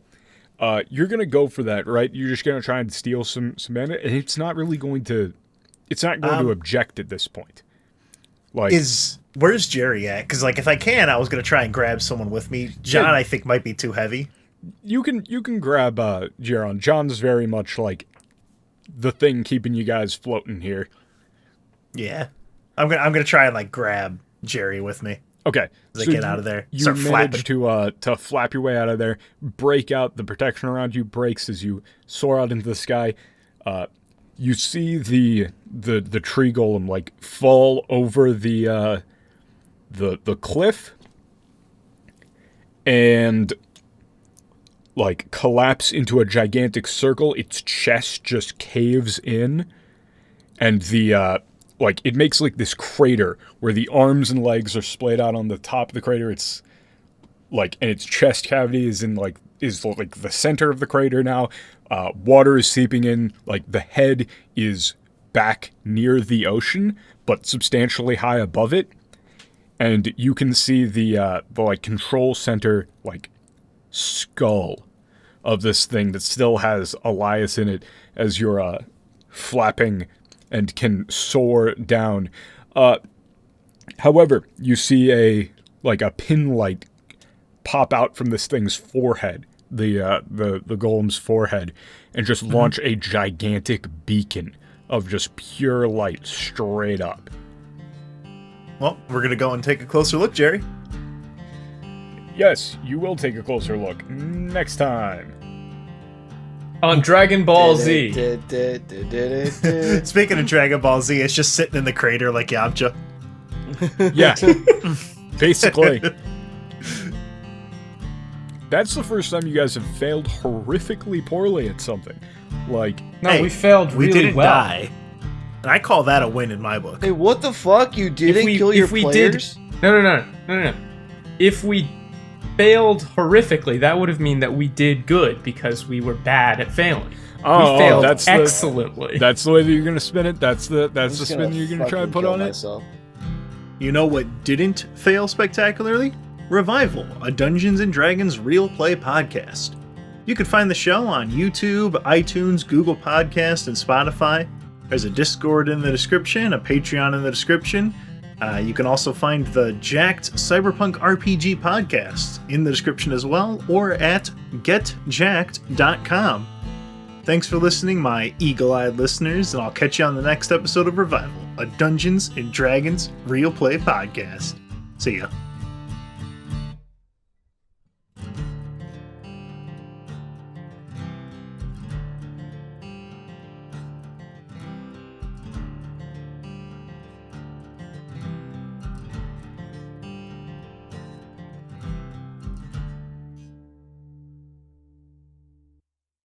you're gonna go for that, right? You're just gonna try and steal some mana, and it's not really going to. It's not going to object at this point. Like, where's Jerry at? Because like, if I can, I was gonna try and grab someone with me. John, I think, might be too heavy. You can grab Jaron. John's very much like the thing keeping you guys floating here. Yeah, I'm gonna try and like grab Jerry with me. Okay, so get out of there. You Start manage flapping. to flap your way out of there, break out. The protection around you breaks as you soar out into the sky. You see the tree golem like fall over the cliff and like collapse into a gigantic circle. Its chest just caves in, and the like it makes like this crater where the arms and legs are splayed out on the top of the crater. It's like, and its chest cavity is like the center of the crater now. Water is seeping in. Like the head is back near the ocean, but substantially high above it, and you can see the like control center like skull of this thing that still has Elias in it as you're flapping and can soar down. However, you see a pin light pop out from this thing's forehead, the golem's forehead, and just launch a gigantic beacon of just pure light straight up. Well, we're gonna go and take a closer look, Jerry. Yes, you will take a closer look next time on Dragon Ball Z. Speaking of Dragon Ball Z, it's just sitting in the crater like Yamcha. Yeah, basically. That's the first time you guys have failed horrifically poorly at something. Like, no, hey, we failed really well. We didn't die. And I call that a win in my book. Hey, what the fuck? You didn't kill your players? No. If we failed horrifically, that would have mean that we did good because we were bad at failing. Oh, we failed that's excellently. That's the way that you're gonna spin it. That's the spin you're gonna try and put on myself. it. You know what didn't fail spectacularly? Revival, a Dungeons & Dragons real play podcast. You can find the show on YouTube, iTunes, Google Podcast, and Spotify. There's a Discord in the description, a Patreon in the description. You can also find the Jacked Cyberpunk RPG podcast in the description as well, or at getjacked.com. Thanks for listening, my eagle-eyed listeners, and I'll catch you on the next episode of Revival, a Dungeons & Dragons real play podcast. See ya.